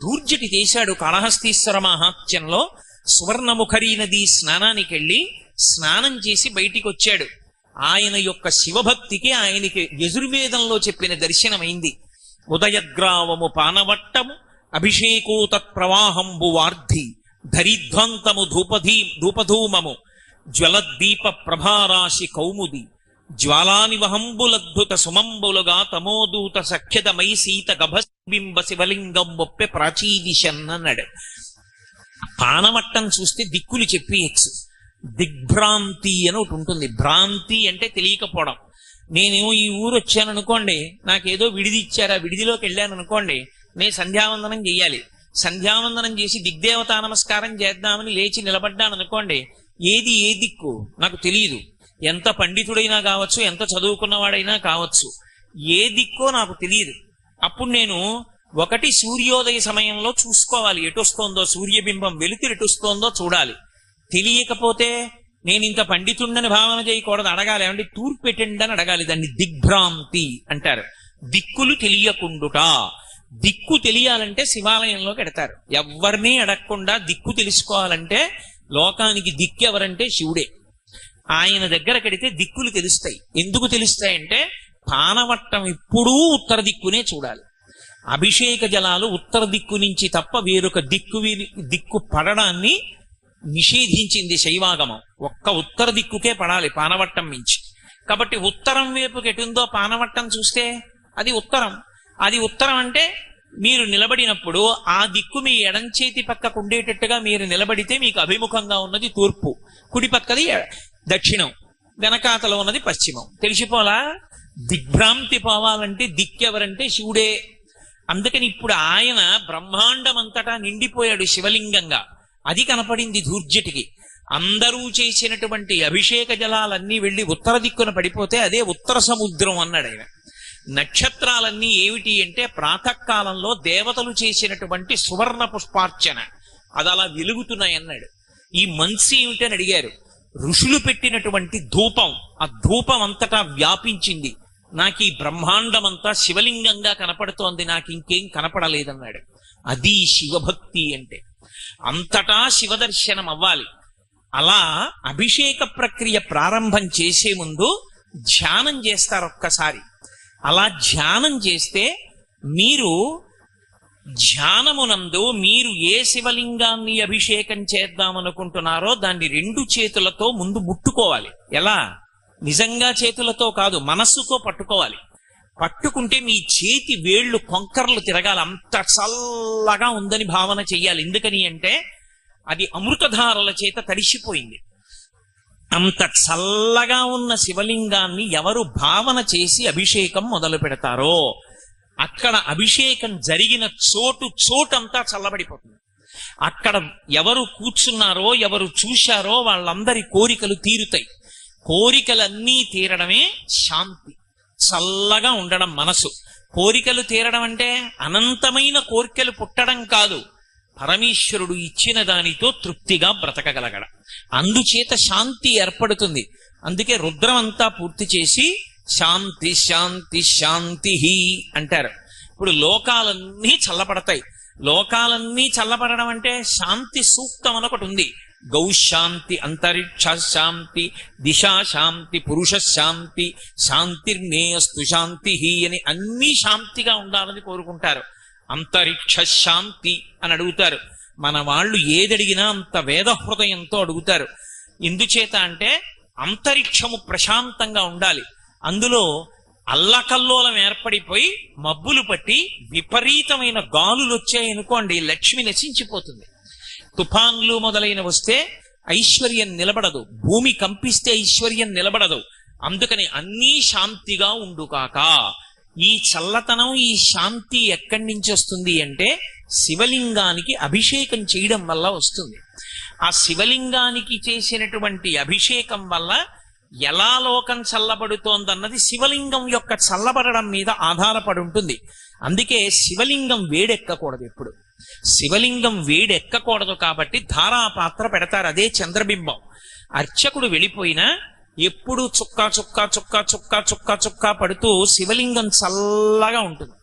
దూర్జటి చేశాడు కాళహస్తీశ్వర మహాత్మ్యంలో. సువర్ణముఖరీ నది స్నానానికి వెళ్ళి స్నానం చేసి బయటికి వచ్చాడు. ఆయన యొక్క శివభక్తికి ఆయనకి యజుర్వేదంలో చెప్పిన దర్శనమైంది. ఉదయగ్రావము పానవట్టము అభిషేకో తత్ప్రవాహంబు వార్ధి ధరిధ్వంతము ధూపధూమము జ్వలద్దీప ప్రభారాశి కౌముది జ్వాలానివహంబులద్భుత సుమంబులుగా తమోదూత సఖ్యదమై సీత గభస్బింబ శివలింగం ఒప్పె ప్రాచీదిశన్నన్నాడు. పానవట్టం చూస్తే దిక్కులు చెప్పేయచ్చు. దిగ్భ్రాంతి అని ఒకటి ఉంటుంది. భ్రాంతి అంటే తెలియకపోవడం. నేనేమో ఈ ఊరు వచ్చాను అనుకోండి, నాకేదో విడిది ఇచ్చారా, విడిదిలోకి వెళ్ళాను అనుకోండి, నేను సంధ్యావందనం చెయ్యాలి. సంధ్యావందనం చేసి దిగ్దేవతా నమస్కారం చేద్దామని లేచి నిలబడ్డాను అనుకోండి, ఏది ఏ దిక్కు నాకు తెలియదు. ఎంత పండితుడైనా కావచ్చు, ఎంత చదువుకున్నవాడైనా కావచ్చు, ఏ దిక్కో నాకు తెలియదు. అప్పుడు నేను ఒకటి సూర్యోదయ సమయంలో చూసుకోవాలి, ఎటొస్తోందో సూర్యబింబం వెలుతురు ఎటొస్తోందో చూడాలి. తెలియకపోతే నేను ఇంత పండితుండని భావన చేయకూడదు, అడగాలి. ఏమంటే తూర్పు పెట్టండి అని అడగాలి. దాన్ని దిగ్భ్రాంతి అంటారు. దిక్కులు తెలియకుండుట. దిక్కు తెలియాలంటే శివాలయంలోకి ఎడతారు. ఎవరినీ అడగకుండా దిక్కు తెలుసుకోవాలంటే లోకానికి దిక్కు ఎవరంటే శివుడే. ఆయన దగ్గర కడితే దిక్కులు తెలుస్తాయి. ఎందుకు తెలుస్తాయంటే పానవట్టం ఎప్పుడూ ఉత్తర దిక్కునే చూడాలి. అభిషేక జలాలు ఉత్తర దిక్కు నుంచి తప్ప వేరొక దిక్కు పడడాన్ని నిషేధించింది శైవాగమం. ఒక్క ఉత్తర దిక్కుకే పడాలి పానవట్టం మించి. కాబట్టి ఉత్తరం వైపుకి ఎటుందో పానవట్టం చూస్తే అది ఉత్తరం. అది ఉత్తరం అంటే మీరు నిలబడినప్పుడు ఆ దిక్కు మీ ఎడం చేతి పక్కకు ఉండేటట్టుగా మీరు నిలబడితే మీకు అభిముఖంగా ఉన్నది తూర్పు, కుడి పక్కది దక్షిణం, వెనకాతలో ఉన్నది పశ్చిమం. తెలిసిపోలా? దిగ్భ్రాంతి పోవాలంటే దిక్కెవరంటే శివుడే. అందుకని ఇప్పుడు ఆయన బ్రహ్మాండం అంతటా నిండిపోయాడు శివలింగంగా. అది కనపడింది ధూర్జటికి. అందరూ చేసినటువంటి అభిషేక జలాలన్నీ వెళ్ళి ఉత్తర దిక్కున పడిపోతే అదే ఉత్తర సముద్రం అన్నాడు ఆయన. నక్షత్రాలన్నీ ఏమిటి అంటే ప్రాతకాలంలో దేవతలు చేసినటువంటి సువర్ణ పుష్పార్చన, అది అలా వెలుగుతున్నాయన్నాడు. ఈ మనసు ఏమిటని అడిగారు. ఋషులు పెట్టినటువంటి ధూపం, ఆ ధూపం అంతటా వ్యాపించింది. నాకు ఈ బ్రహ్మాండమంతా శివలింగంగా కనపడుతోంది, నాకు ఇంకేం కనపడలేదన్నాడు. అది శివభక్తి అంటే. అంతటా శివదర్శనం అవ్వాలి. అలా అభిషేక ప్రక్రియ ప్రారంభం చేసే ముందు ధ్యానం చేస్తారు ఒక్కసారి. అలా ధ్యానం చేస్తే మీరు ధ్యానమునందు మీరు ఏ శివలింగాన్ని అభిషేకం చేద్దామనుకుంటున్నారో దాన్ని 2 చేతులతో ముందు ముట్టుకోవాలి. ఎలా? నిజంగా చేతులతో కాదు, మనస్సుతో పట్టుకోవాలి. పట్టుకుంటే మీ చేతి వేళ్లు కొంకర్లు తిరగాలి. అంత చల్లగా ఉందని భావన చెయ్యాలి. ఎందుకని అంటే అది అమృతధారల చేత తడిసిపోయింది. అంత చల్లగా ఉన్న శివలింగాన్ని ఎవరు భావన చేసి అభిషేకం మొదలు పెడతారో అక్కడ అభిషేకం జరిగిన చోటంతా చల్లబడిపోతుంది. అక్కడ ఎవరు కూర్చున్నారో ఎవరు చూశారో వాళ్ళందరి కోరికలు తీరుతాయి. కోరికలన్నీ తీరడమే శాంతి, చల్లగా ఉండడం మనసు. కోరికలు తీరడం అంటే అనంతమైన కోరికలు పుట్టడం కాదు, పరమేశ్వరుడు ఇచ్చిన దానితో తృప్తిగా బ్రతకగలగడం. అందుచేత శాంతి ఏర్పడుతుంది. అందుకే రుద్రం అంతా పూర్తి చేసి శాంతి శాంతి శాంతి అంటారు. ఇప్పుడు లోకాలన్నీ చల్లబడతాయి. లోకాలన్నీ చల్లబడడం అంటే శాంతి సూక్తం అని ఒకటి ఉంది. గౌశాంతి, అంతరిక్ష శాంతి, దిశా శాంతి, పురుష శాంతి, శాంతిర్నేయస్తు శాంతి అని అన్నీ శాంతిగా ఉండాలని కోరుకుంటారు. అంతరిక్ష శాంతి అని అడుగుతారు. మన వాళ్ళు ఏదడిగినా అంత వేద హృదయంతో అడుగుతారు. ఎందుచేత అంటే అంతరిక్షము ప్రశాంతంగా ఉండాలి. అందులో అల్లకల్లోలం ఏర్పడిపోయి మబ్బులు పట్టి విపరీతమైన గాలులు వచ్చాయనుకోండి, లక్ష్మి నశించిపోతుంది. తుఫాన్లు మొదలైన వస్తే ఐశ్వర్యం నిలబడదు, భూమి కంపిస్తే ఐశ్వర్యం నిలబడదు. అందుకని అన్నీ శాంతిగా ఉండుకాక. ఈ చల్లతనం, ఈ శాంతి ఎక్కడి నుంచి వస్తుంది అంటే శివలింగానికి అభిషేకం చేయడం వల్ల వస్తుంది. ఆ శివలింగానికి చేసినటువంటి అభిషేకం వల్ల ఎలా లోకం చల్లబడుతోందన్నది శివలింగం యొక్క చల్లబడడం మీద ఆధారపడి ఉంటుంది. అందుకే శివలింగం వేడెక్కకూడదు. ఎప్పుడు శివలింగం వేడెక్కకూడదు కాబట్టి ధారాపాత్ర పెడతారు, అదే చంద్రబింబం. అర్చకుడు వెళ్ళిపోయినా ఎప్పుడు చుక్క చుక్క చుక్క చుక్క చుక్క చుక్క పడుతూ శివలింగం చల్లగా ఉంటుంది.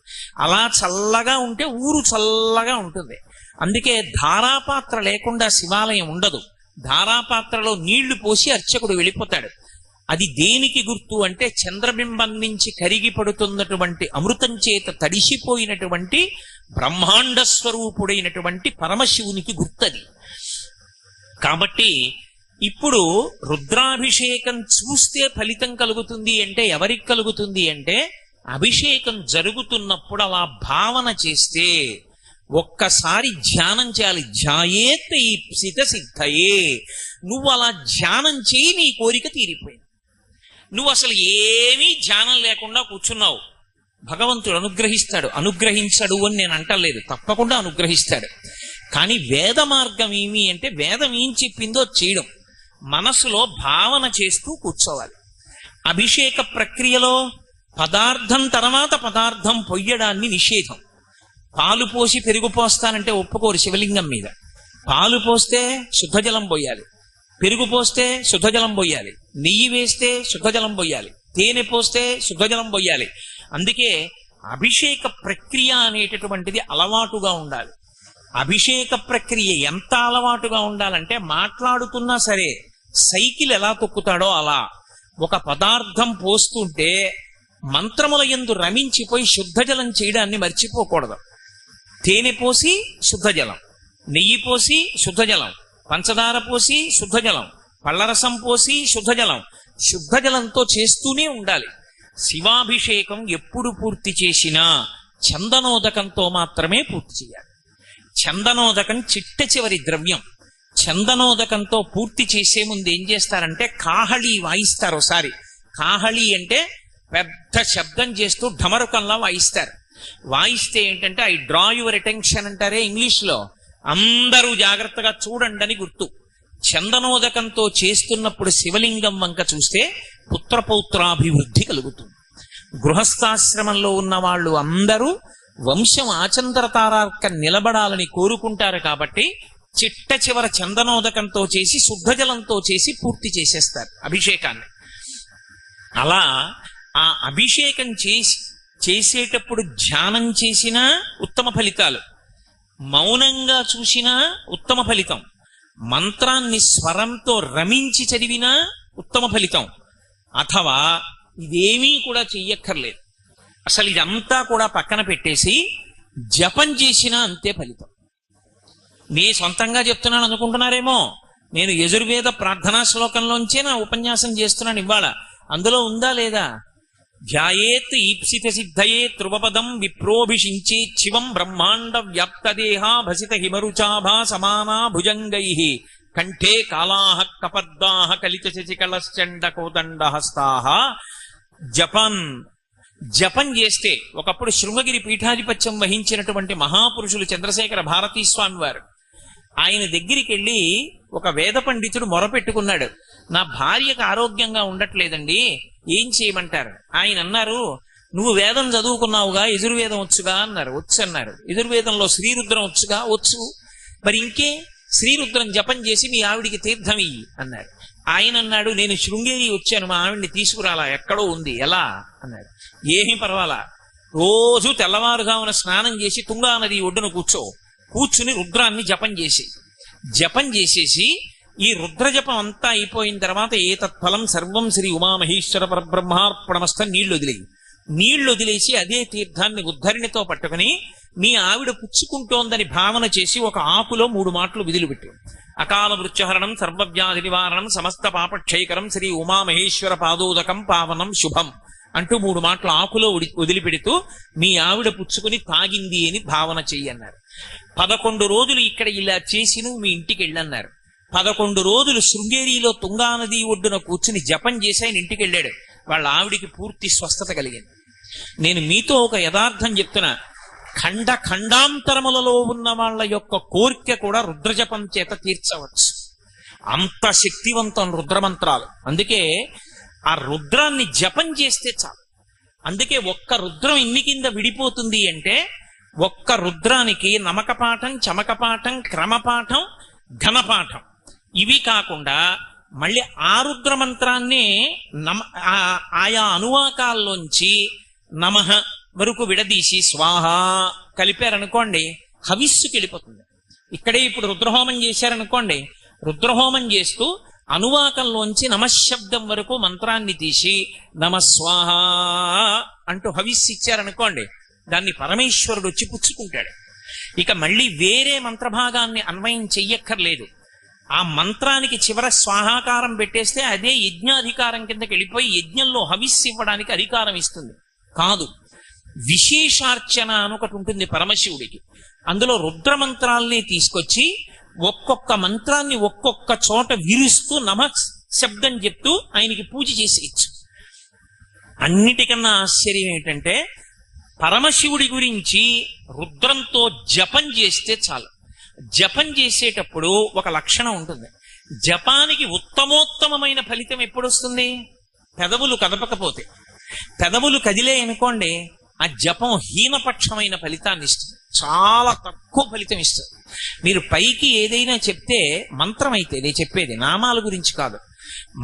అలా చల్లగా ఉంటే ఊరు చల్లగా ఉంటుంది. అందుకే ధారాపాత్ర లేకుండా శివాలయం ఉండదు. ధారాపాత్రలో నీళ్లు పోసి అర్చకుడు వెళ్ళిపోతాడు. అది దేనికి గుర్తు అంటే చంద్రబింబం నుంచి కరిగి పడుతున్నటువంటి అమృతం చేత తడిసిపోయినటువంటి బ్రహ్మాండ స్వరూపుడైనటువంటి పరమశివునికి గుర్తది. కాబట్టి ఇప్పుడు రుద్రాభిషేకం చూస్తే ఫలితం కలుగుతుంది అంటే ఎవరికి కలుగుతుంది అంటే అభిషేకం జరుగుతున్నప్పుడు అలా భావన చేస్తే ఒక్కసారి ధ్యానం చేయాలి. ధ్యాయేత్ ఈప్సిత సిద్ధయే. నువ్వు అలా ధ్యానం చేయి, నీ కోరిక తీరిపోయింది. నువ్వు అసలు ఏమీ ధ్యానం లేకుండా కూర్చున్నావు, భగవంతుడు అనుగ్రహిస్తాడు. అనుగ్రహించడు అని నేను అంటలేదు, తప్పకుండా అనుగ్రహిస్తాడు. కానీ వేద మార్గం ఏమి అంటే వేదం ఏం చెప్పిందో చేయడం, మనసులో భావన చేస్తూ కూర్చోవాలి. అభిషేక ప్రక్రియలో పదార్థం తర్వాత పదార్థం పొయ్యడాన్ని నిషేధం. పాలు పోసి పెరుగు పోస్తానంటే ఒప్పుకోరు శివలింగం మీద. పాలు పోస్తే శుద్ధజలం పోయాలి, పెరుగు పోస్తే శుద్ధజలం పోయాలి, నెయ్యి వేస్తే శుద్ధజలం పోయాలి, తేనె పోస్తే శుద్ధజలం పోయాలి. అందుకే అభిషేక ప్రక్రియ అనేటటువంటిది అలవాటుగా ఉండాలి. అభిషేక ప్రక్రియ ఎంత అలవాటుగా ఉండాలంటే మాట్లాడుతున్నా సరే సైకిల్ ఎలా తొక్కుతాడో అలా ఒక పదార్థం పోస్తుంటే మంత్రముల యందు రమించిపోయి శుద్ధ జలం చేయడాన్ని మర్చిపోకూడదు. తేనె పోసి శుద్ధ జలం, నెయ్యి పోసి శుద్ధ జలం, పంచదార పోసి శుద్ధ జలం, పళ్ళరసం పోసి శుద్ధ జలం, శుద్ధ జలంతో చేస్తూనే ఉండాలి. శివాభిషేకం ఎప్పుడు పూర్తి చేసినా చందనోదకంతో మాత్రమే పూర్తి చేయాలి. చందనోదకం చిట్ట చివరి ద్రవ్యం. చందనోదకంతో పూర్తి చేసే ముందు ఏం చేస్తారంటే కాహళీ వాయిస్తారు. ఒకసారి కాహళీ అంటే పెద్ద శబ్దం చేస్తూ ఢమరుకంలా వాయిస్తారు. వాయిస్తే ఏంటంటే ఐ డ్రా యువర్ అటెన్షన్ అంటారే ఇంగ్లీష్లో, అందరూ జాగ్రత్తగా చూడండి అని గుర్తు. చందనోదకంతో చేస్తున్నప్పుడు శివలింగం వంక చూస్తే పుత్రపౌత్రాభివృద్ధి కలుగుతుంది. గృహస్థాశ్రమంలో ఉన్న వాళ్ళు అందరూ వంశం ఆచంద్రతారార్క నిలబడాలని కోరుకుంటారు కాబట్టి చిట్ట చివర చందనోదకంతో చేసి శుద్ధ జలంతో చేసి పూర్తి చేసేస్తారు అభిషేకాన్ని. అలా ఆ అభిషేకం చేసేటప్పుడు ధ్యానం చేసినా ఉత్తమ ఫలితాలు, మౌనంగా చూసినా ఉత్తమ ఫలితం, మంత్రాన్ని స్వరంతో రమించి చదివినా ఉత్తమ ఫలితం, అథవా ఇదేమీ కూడా చెయ్యక్కర్లేదు, అసలు ఇదంతా కూడా పక్కన పెట్టేసి జపం చేసినా అంతే ఫలితం. నీ సొంతంగా చెప్తున్నాను అనుకుంటున్నారేమో, నేను యజుర్వేద ప్రార్థనా శ్లోకంలోంచే నా ఉపన్యాసం చేస్తున్నాను ఇవాళ. అందులో ఉందా లేదా? ధ్యాయేత్ ఈప్సిత సిద్ధయే ధ్రువపదం విప్రోభిషించే శివం బ్రహ్మాండ వ్యాప్తదేహ భసిత హిమరుచాభా సమానా భుజంగై కంఠే కాళాహ కపద్దాహ కలిత శశికళశ్చండ కోదండహస్తాహ. జపం చేస్తే ఒకప్పుడు శృంగగిరి పీఠాధిపత్యం వహించినటువంటి మహాపురుషులు చంద్రశేఖర భారతీ స్వామి వారు, ఆయన దగ్గరికి వెళ్ళి ఒక వేద పండితుడు మొరపెట్టుకున్నాడు, నా భార్యకు ఆరోగ్యంగా ఉండట్లేదండి, ఏం చేయమంటారు? ఆయన అన్నారు, నువ్వు వేదం చదువుకున్నావుగా, యజుర్వేదం వచ్చుగా అన్నారు. వచ్చు అన్నారు. యజుర్వేదంలో శ్రీరుద్రం వచ్చుగా? వచ్చు. మరి ఇంకే శ్రీరుద్రం జపం చేసి మీ ఆవిడికి తీర్థం ఇయ్యి అన్నాడు. ఆయన అన్నాడు, నేను శృంగేరి వచ్చాను, మా ఆవిడ్ని తీసుకురాలా, ఎక్కడో ఉంది, ఎలా అన్నాడు. ఏమీ పర్వాలా, రోజు తెల్లవారుజామున స్నానం చేసి తుంగా నది ఒడ్డున కూర్చుని రుద్రాన్ని జపం చేసేసి ఈ రుద్ర జపం అంతా అయిపోయిన తర్వాత ఏతత్ఫలం సర్వం శ్రీ ఉమామహేశ్వర పరబ్రహ్మార్పణమస్త నీళ్లు వదిలేసి అదే తీర్థాన్ని ఉద్ధరిణితో పట్టుకుని మీ ఆవిడ పుచ్చుకుంటోందని భావన చేసి ఒక ఆకులో 3 మాటలు విదిలిపెట్టు. అకాల మృత్యుహరణం సర్వవ్యాధి నివారణం సమస్త పాపక్షయకరం శ్రీ ఉమామహేశ్వర పాదోదకం పావనం శుభం అంటూ 3 మాటలు ఆకులో వదిలిపెడుతూ మీ ఆవిడ పుచ్చుకుని తాగింది అని భావన చెయ్యన్నారు. 11 రోజులు ఇక్కడ ఇలా చేసి నువ్వు మీ ఇంటికి వెళ్ళన్నారు. 11 రోజులు శృంగేరిలో తుంగానది ఒడ్డున కూర్చుని జపం చేసి ఆయన ఇంటికి వెళ్ళాడు. వాళ్ళ ఆవిడికి పూర్తి స్వస్థత కలిగింది. నేను మీతో ఒక యథార్థం చెప్తున్నా, ఖండాంతరములలో ఉన్న వాళ్ళ యొక్క కోరిక కూడా రుద్రజపం చేత తీర్చవచ్చు. అంత శక్తివంతం రుద్రమంత్రాలు. అందుకే ఆ రుద్రాన్ని జపం చేస్తే చాలు. అందుకే ఒక్క రుద్రం ఇన్ని కింద విడిపోతుంది అంటే ఒక్క రుద్రానికి నమకపాఠం, చమకపాఠం, క్రమపాఠం, ఘనపాఠం ఇవి కాకుండా మళ్ళీ ఆ రుద్ర మంత్రాన్ని ఆయా అనువాకాల్లోంచి నమః వరకు విడదీసి స్వాహ కలిపారనుకోండి, హవిస్సుకి వెళ్ళిపోతుంది. ఇక్కడే ఇప్పుడు రుద్రహోమం చేశారనుకోండి, రుద్రహోమం చేస్తూ అనువాకంలోంచి నమశబ్దం వరకు మంత్రాన్ని తీసి నమస్వాహ అంటూ హవిస్సు ఇచ్చారనుకోండి, దాన్ని పరమేశ్వరుడు వచ్చి పుచ్చుకుంటాడు. ఇక మళ్ళీ వేరే మంత్రభాగాన్ని అన్వయం చెయ్యక్కర్లేదు. ఆ మంత్రానికి చివర స్వాహాకారం పెట్టేస్తే అదే యజ్ఞాధికారం కిందకి వెళ్ళిపోయి యజ్ఞంలో హవిస్సు ఇవ్వడానికి అధికారం ఇస్తుంది. కాదు, విశేషార్చన అని ఒకటి ఉంటుంది పరమశివుడికి. అందులో రుద్రమంత్రాల్ని తీసుకొచ్చి ఒక్కొక్క మంత్రాన్ని ఒక్కొక్క చోట విరుస్తూ నమః శబ్దం చెప్తూ ఆయనకి పూజ చేసేయచ్చు. అన్నిటికన్నా ఆశ్చర్యం ఏంటంటే పరమశివుడి గురించి రుద్రంతో జపం చేస్తే చాలు. జపం చేసేటప్పుడు ఒక లక్షణం ఉంటుంది. జపానికి ఉత్తమోత్తమైన ఫలితం ఎప్పుడు వస్తుంది? పెదవులు కదపకపోతే. పెదవులు కదిలే అనుకోండి, ఆ జపం హీనపక్షమైన ఫలితాన్ని ఇస్తుంది, చాలా తక్కువ ఫలితం ఇస్తుంది. మీరు పైకి ఏదైనా చెప్తే, మంత్రం అయితే నేను చెప్పేది నామాల గురించి కాదు,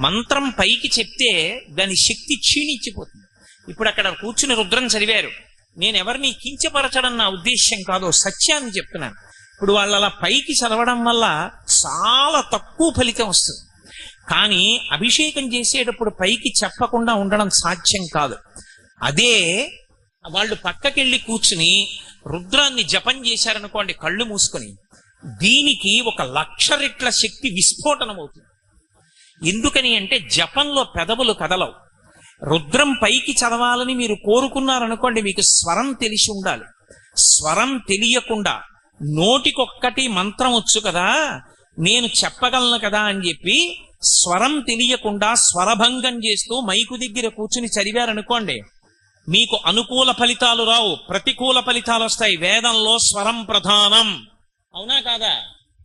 మంత్రం పైకి చెప్తే దాని శక్తి క్షీణించిపోతుంది. ఇప్పుడు అక్కడ కూర్చుని రుద్రం చదివారు, నేను ఎవరిని కించపరచడం నా ఉద్దేశ్యం కాదు, సత్యాన్ని చెప్తున్నాను. ఇప్పుడు వాళ్ళు అలా పైకి చదవడం వల్ల చాలా తక్కువ ఫలితం వస్తుంది. కానీ అభిషేకం చేసేటప్పుడు పైకి చెప్పకుండా ఉండడం సాధ్యం కాదు. అదే వాళ్ళు పక్కకెళ్ళి కూర్చుని రుద్రాన్ని జపం చేశారనుకోండి కళ్ళు మూసుకొని, దీనికి 1,00,000 రెట్ల శక్తి విస్ఫోటనం అవుతుంది. ఎందుకని అంటే జపంలో పెదవులు కదలవు. రుద్రం పైకి చదవాలని మీరు కోరుకున్నారనుకోండి, మీకు స్వరం తెలిసి ఉండాలి. స్వరం తెలియకుండా నోటికొక్కటి మంత్రం వచ్చు కదా, నేను చెప్పగలను కదా అని చెప్పి స్వరం తెలియకుండా స్వరభంగం చేస్తూ మైకు దగ్గర కూర్చుని చదివారనుకోండి, మీకు అనుకూల ఫలితాలు రావు, ప్రతికూల ఫలితాలు వస్తాయి. వేదంలో స్వరం ప్రధానం, అవునా కాదా?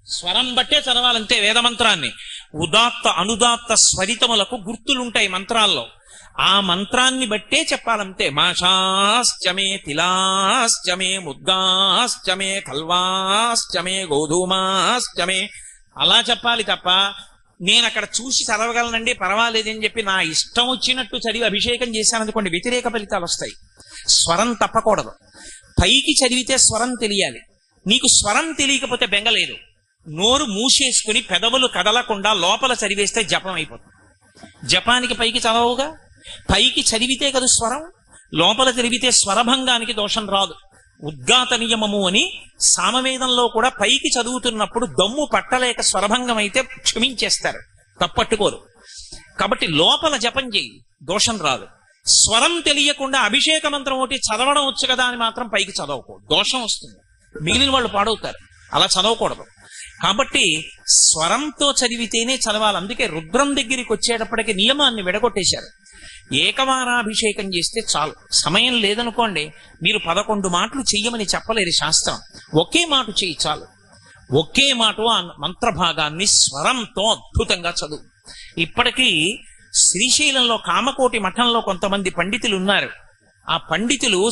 స్వరం బట్టే చదవాలంతే వేదమంత్రాన్ని. ఉదాత్త అనుదాత్త స్వరితములకు గుర్తులుంటాయి మంత్రాల్లో, ఆ మంత్రాన్ని బట్టే చెప్పాలంతే. మాషాశ్చమే తిలాశ్చమే ముద్గాశ్చమే కల్వాశ్చమే గోధుమాశ్చమే అలా చెప్పాలి తప్ప నేను అక్కడ చూసి చదవగలనండి పర్వాలేదని చెప్పి నా ఇష్టం వచ్చినట్టు చదివి అభిషేకం చేశాననుకోండి, వ్యతిరేక ఫలితాలు వస్తాయి. స్వరం తప్పకూడదు. పైకి చదివితే స్వరం తెలియాలి. నీకు స్వరం తెలియకపోతే బెంగలేదు, నోరు మూసేసుకుని పెదవులు కదలకుండా లోపల చదివేస్తే జపం అయిపోతుంది. జపానికి పైకి చదవవుగా, పైకి చదివితే కదా స్వరం, లోపల చదివితే స్వరభంగానికి దోషం రాదు. ఉద్గాత నియమము అని సామవేదంలో కూడా పైకి చదువుతున్నప్పుడు దమ్ము పట్టలేక స్వరభంగం అయితే క్షమించేస్తారు, తప్పట్టుకోరు. కాబట్టి లోపల జపం చేయి, దోషం రాదు. స్వరం తెలియకుండా అభిషేక మంత్రం ఒకటి చదవడం వచ్చు కదా అని మాత్రం పైకి చదవకూడదు, దోషం వస్తుంది, మిగిలిన వాళ్ళు పాడవుతారు. అలా చదవకూడదు. కాబట్టి స్వరంతో చదివితేనే చదవాలి. అందుకే రుద్రం దగ్గరికి వచ్చేటప్పటికి నియమాన్ని విడగొట్టేశారు. ఏకవారాభిషేకం చేస్తే చాలు. సమయం లేదనుకోండి, మీరు 11 మాటలు చెయ్యమని చెప్పలేరు శాస్త్రం. ఒకే మాట చెయ్యి చాలు. ఒకే మాట ఆ మంత్రభాగాన్ని స్వరంతో అద్భుతంగా చదువు. ఇప్పటికీ శ్రీశైలంలో కామకోటి మఠంలో కొంతమంది పండితులు ఉన్నారు. ఆ పండితులు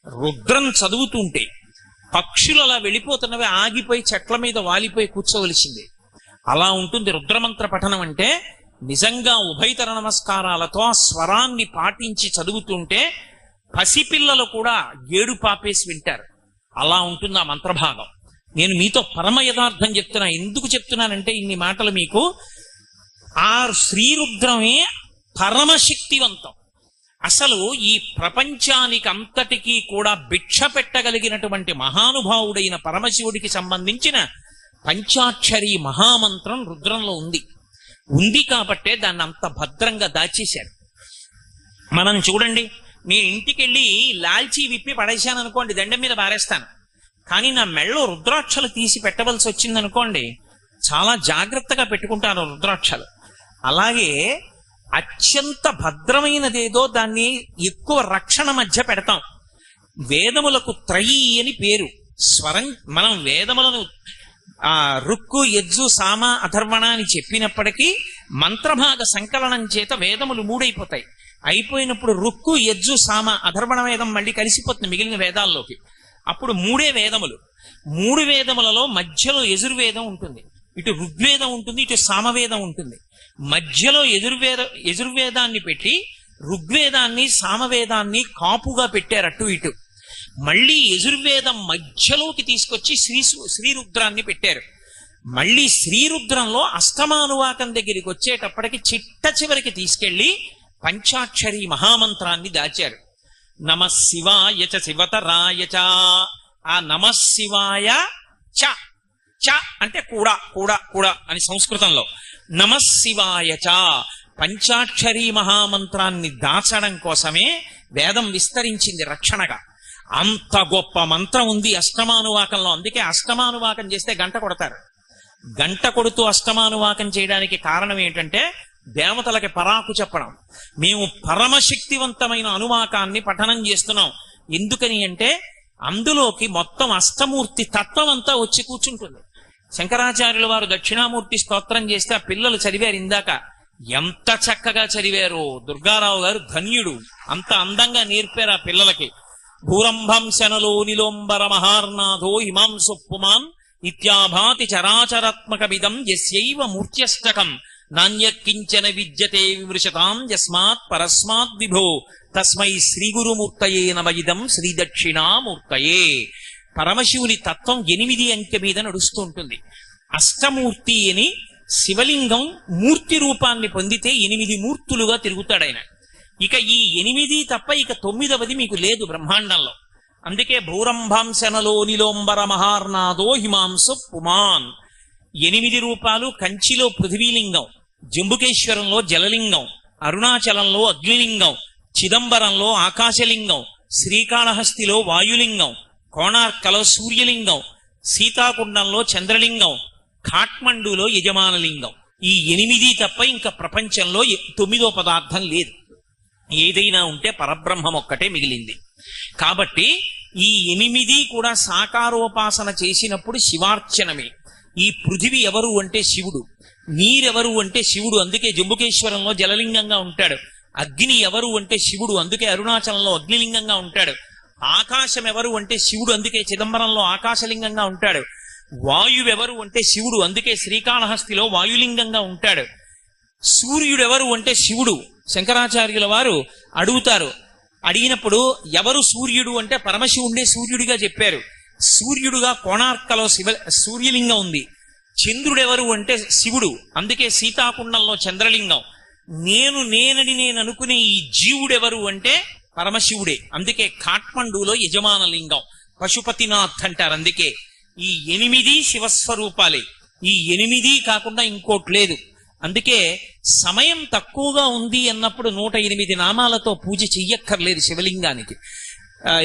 రుద్రం చదువుతుంటే పక్షులు అలా వెళ్ళిపోతున్నవి ఆగిపోయి చెట్ల మీద వాలిపోయి కూర్చోవలసిందే. అలా ఉంటుంది రుద్రమంత్ర పఠనం అంటే. నిజంగా ఉభయతర నమస్కారాలతో ఆ స్వరాన్ని పాటించి చదువుతుంటే పసిపిల్లలు కూడా ఏడు పాపేసి వింటారు. అలా ఉంటుంది ఆ మంత్రభాగం. నేను మీతో పరమ యథార్థం చెప్తున్నా. ఎందుకు చెప్తున్నానంటే ఇన్ని మాటలు మీకు, ఆ శ్రీరుద్రమే పరమశక్తివంతం. అసలు ఈ ప్రపంచానికి అంతటికీ కూడా భిక్ష పెట్టగలిగినటువంటి మహానుభావుడైన పరమశివుడికి సంబంధించిన పంచాక్షరి మహామంత్రం రుద్రంలో ఉంది కాబట్టే దాన్ని అంత భద్రంగా దాచేశారు. మనం చూడండి, నేను ఇంటికి వెళ్ళి లాల్చీ విప్పి పడేశాను అనుకోండి, దండం మీద పారేస్తాను. కానీ నా మెళ్ళో రుద్రాక్షలు తీసి పెట్టవలసి వచ్చిందనుకోండి, చాలా జాగ్రత్తగా పెట్టుకుంటాను రుద్రాక్షలు. అలాగే అత్యంత భద్రమైనదేదో దాన్ని ఎక్కువ రక్షణ మధ్య పెడతాం. వేదములకు త్రయీ అని పేరు. స్వరం మనం వేదములను రుక్కు యజ్జు సామ అథర్వణ అని చెప్పినప్పటికీ మంత్రభాగ సంకలనం చేత వేదములు 3 అయిపోతాయి. అయిపోయినప్పుడు రుక్కు యజ్జు సామ అథర్వణ వేదం మళ్ళీ కలిసిపోతుంది మిగిలిన వేదాల్లోకి. అప్పుడు 3 వేదములు. 3 వేదములలో మధ్యలో యజుర్వేదం ఉంటుంది, ఇటు ఋగ్వేదం ఉంటుంది, ఇటు సామవేదం ఉంటుంది. మధ్యలో యజుర్వేదాన్ని పెట్టి ఋగ్వేదాన్ని సామవేదాన్ని కాపుగా పెట్టారు అటు ఇటు. మళ్ళీ యజుర్వేదం మధ్యలోకి తీసుకొచ్చి శ్రీరుద్రాన్ని పెట్టారు. మళ్ళీ శ్రీరుద్రంలో అష్టమానువాకం దగ్గరికి వచ్చేటప్పటికి చిట్ట చివరికి తీసుకెళ్లి పంచాక్షరి మహామంత్రాన్ని దాచారు. నమఃశివాయ చ శివతరాయ చ. ఆ నమఃశివాయ చ, చ అంటే కూడా కూడా కూడా అని సంస్కృతంలో. నమఃశివాయ చ పంచాక్షరి మహామంత్రాన్ని దాచడం కోసమే వేదం విస్తరించింది రక్షణగా. అంత గొప్ప మంత్రం ఉంది అష్టమానువాకంలో. అందుకే అష్టమానువాకం చేస్తే గంట కొడతారు. గంట కొడుతూ అష్టమానువాకం చేయడానికి కారణం ఏంటంటే దేవతలకి పరాకు చెప్పడం. మేము పరమశక్తివంతమైన అనువాకాన్ని పఠనం చేస్తున్నాం. ఎందుకని అంటే అందులోకి మొత్తం అష్టమూర్తి తత్వం అంతా వచ్చి కూర్చుంటుంది. శంకరాచార్యుల వారు దక్షిణామూర్తి స్తోత్రం చేస్తే ఆ పిల్లలు చదివారు ఇందాక, ఎంత చక్కగా చదివారు. దుర్గారావు గారు ధన్యుడు, అంత అందంగా నేర్పారు ఆ పిల్లలకి. భూరంభంశనలో నిలోంబర మహార్నాథో హిమాంసుపుమాన్ ఇత్యాభాతి చరాచరాత్మకమిదం యస్యైవ మూర్త్యష్టకం నాణ్యకించన విద్యతే విమృశతాం యస్మాత్ పరస్మాత్ విభో తస్మై శ్రీ గురుమూర్తయే నమయిదం శ్రీ దక్షిణామూర్తయే. పరమశివుని తత్వం 8 అంకె మీద నడుస్తూ ఉంటుంది. అష్టమూర్తి అని శివలింగం మూర్తి రూపాన్ని పొందితే 8 మూర్తులుగా తిరుగుతాడు ఆయన. ఇక ఈ 8 తప్ప ఇక 9వది మీకు లేదు బ్రహ్మాండంలో. అందుకే భూరంభాంశనలో నిలోంబర మహార్నాదో హిమాంసు పుమాన్. 8 రూపాలు. కంచిలో పృథివీలింగం, జంబుకేశ్వరంలో జలలింగం, అరుణాచలంలో అగ్నిలింగం, చిదంబరంలో ఆకాశలింగం, శ్రీకాళహస్తిలో వాయులింగం, కోణార్కలో సూర్యలింగం, సీతాకుండంలో చంద్రలింగం, ఖాట్మండులో యజమానలింగం. ఈ 8 తప్ప ఇంకా ప్రపంచంలో 9వ పదార్థం లేదు. ఏదైనా ఉంటే పరబ్రహ్మం ఒక్కటే మిగిలింది. కాబట్టి ఈ 8 కూడా సాకారోపాసన చేసినప్పుడు శివార్చనమే. ఈ పృథివీ ఎవరు అంటే శివుడు, నీరెవరు అంటే శివుడు, అందుకే జంబుకేశ్వరంలో జలలింగంగా ఉంటాడు. అగ్ని ఎవరు అంటే శివుడు, అందుకే అరుణాచలంలో అగ్నిలింగంగా ఉంటాడు. ఆకాశం ఎవరు అంటే శివుడు, అందుకే చిదంబరంలో ఆకాశలింగంగా ఉంటాడు. వాయువెవరు అంటే శివుడు, అందుకే శ్రీకాళహస్తిలో వాయులింగంగా ఉంటాడు. సూర్యుడెవరు అంటే శివుడు. శంకరాచార్యుల వారు అడుగుతారు, అడిగినప్పుడు ఎవరు సూర్యుడు అంటే పరమశివుడే సూర్యుడిగా చెప్పారు. సూర్యుడుగా కోణార్కలో సూర్యలింగం ఉంది. చంద్రుడెవరు అంటే శివుడు, అందుకే సీతాకుండంలో చంద్రలింగం. నేనని నేను అనుకునే ఈ జీవుడెవరు అంటే పరమశివుడే, అందుకే ఖాట్మండులో యజమానలింగం. పశుపతినాథ్ అంటారు. అందుకే ఈ 8 శివస్వరూపాలే. ఈ 8 కాకుండా ఇంకోటి లేదు. అందుకే సమయం తక్కువగా ఉంది అన్నప్పుడు 108 నామాలతో పూజ చెయ్యక్కర్లేదు శివలింగానికి.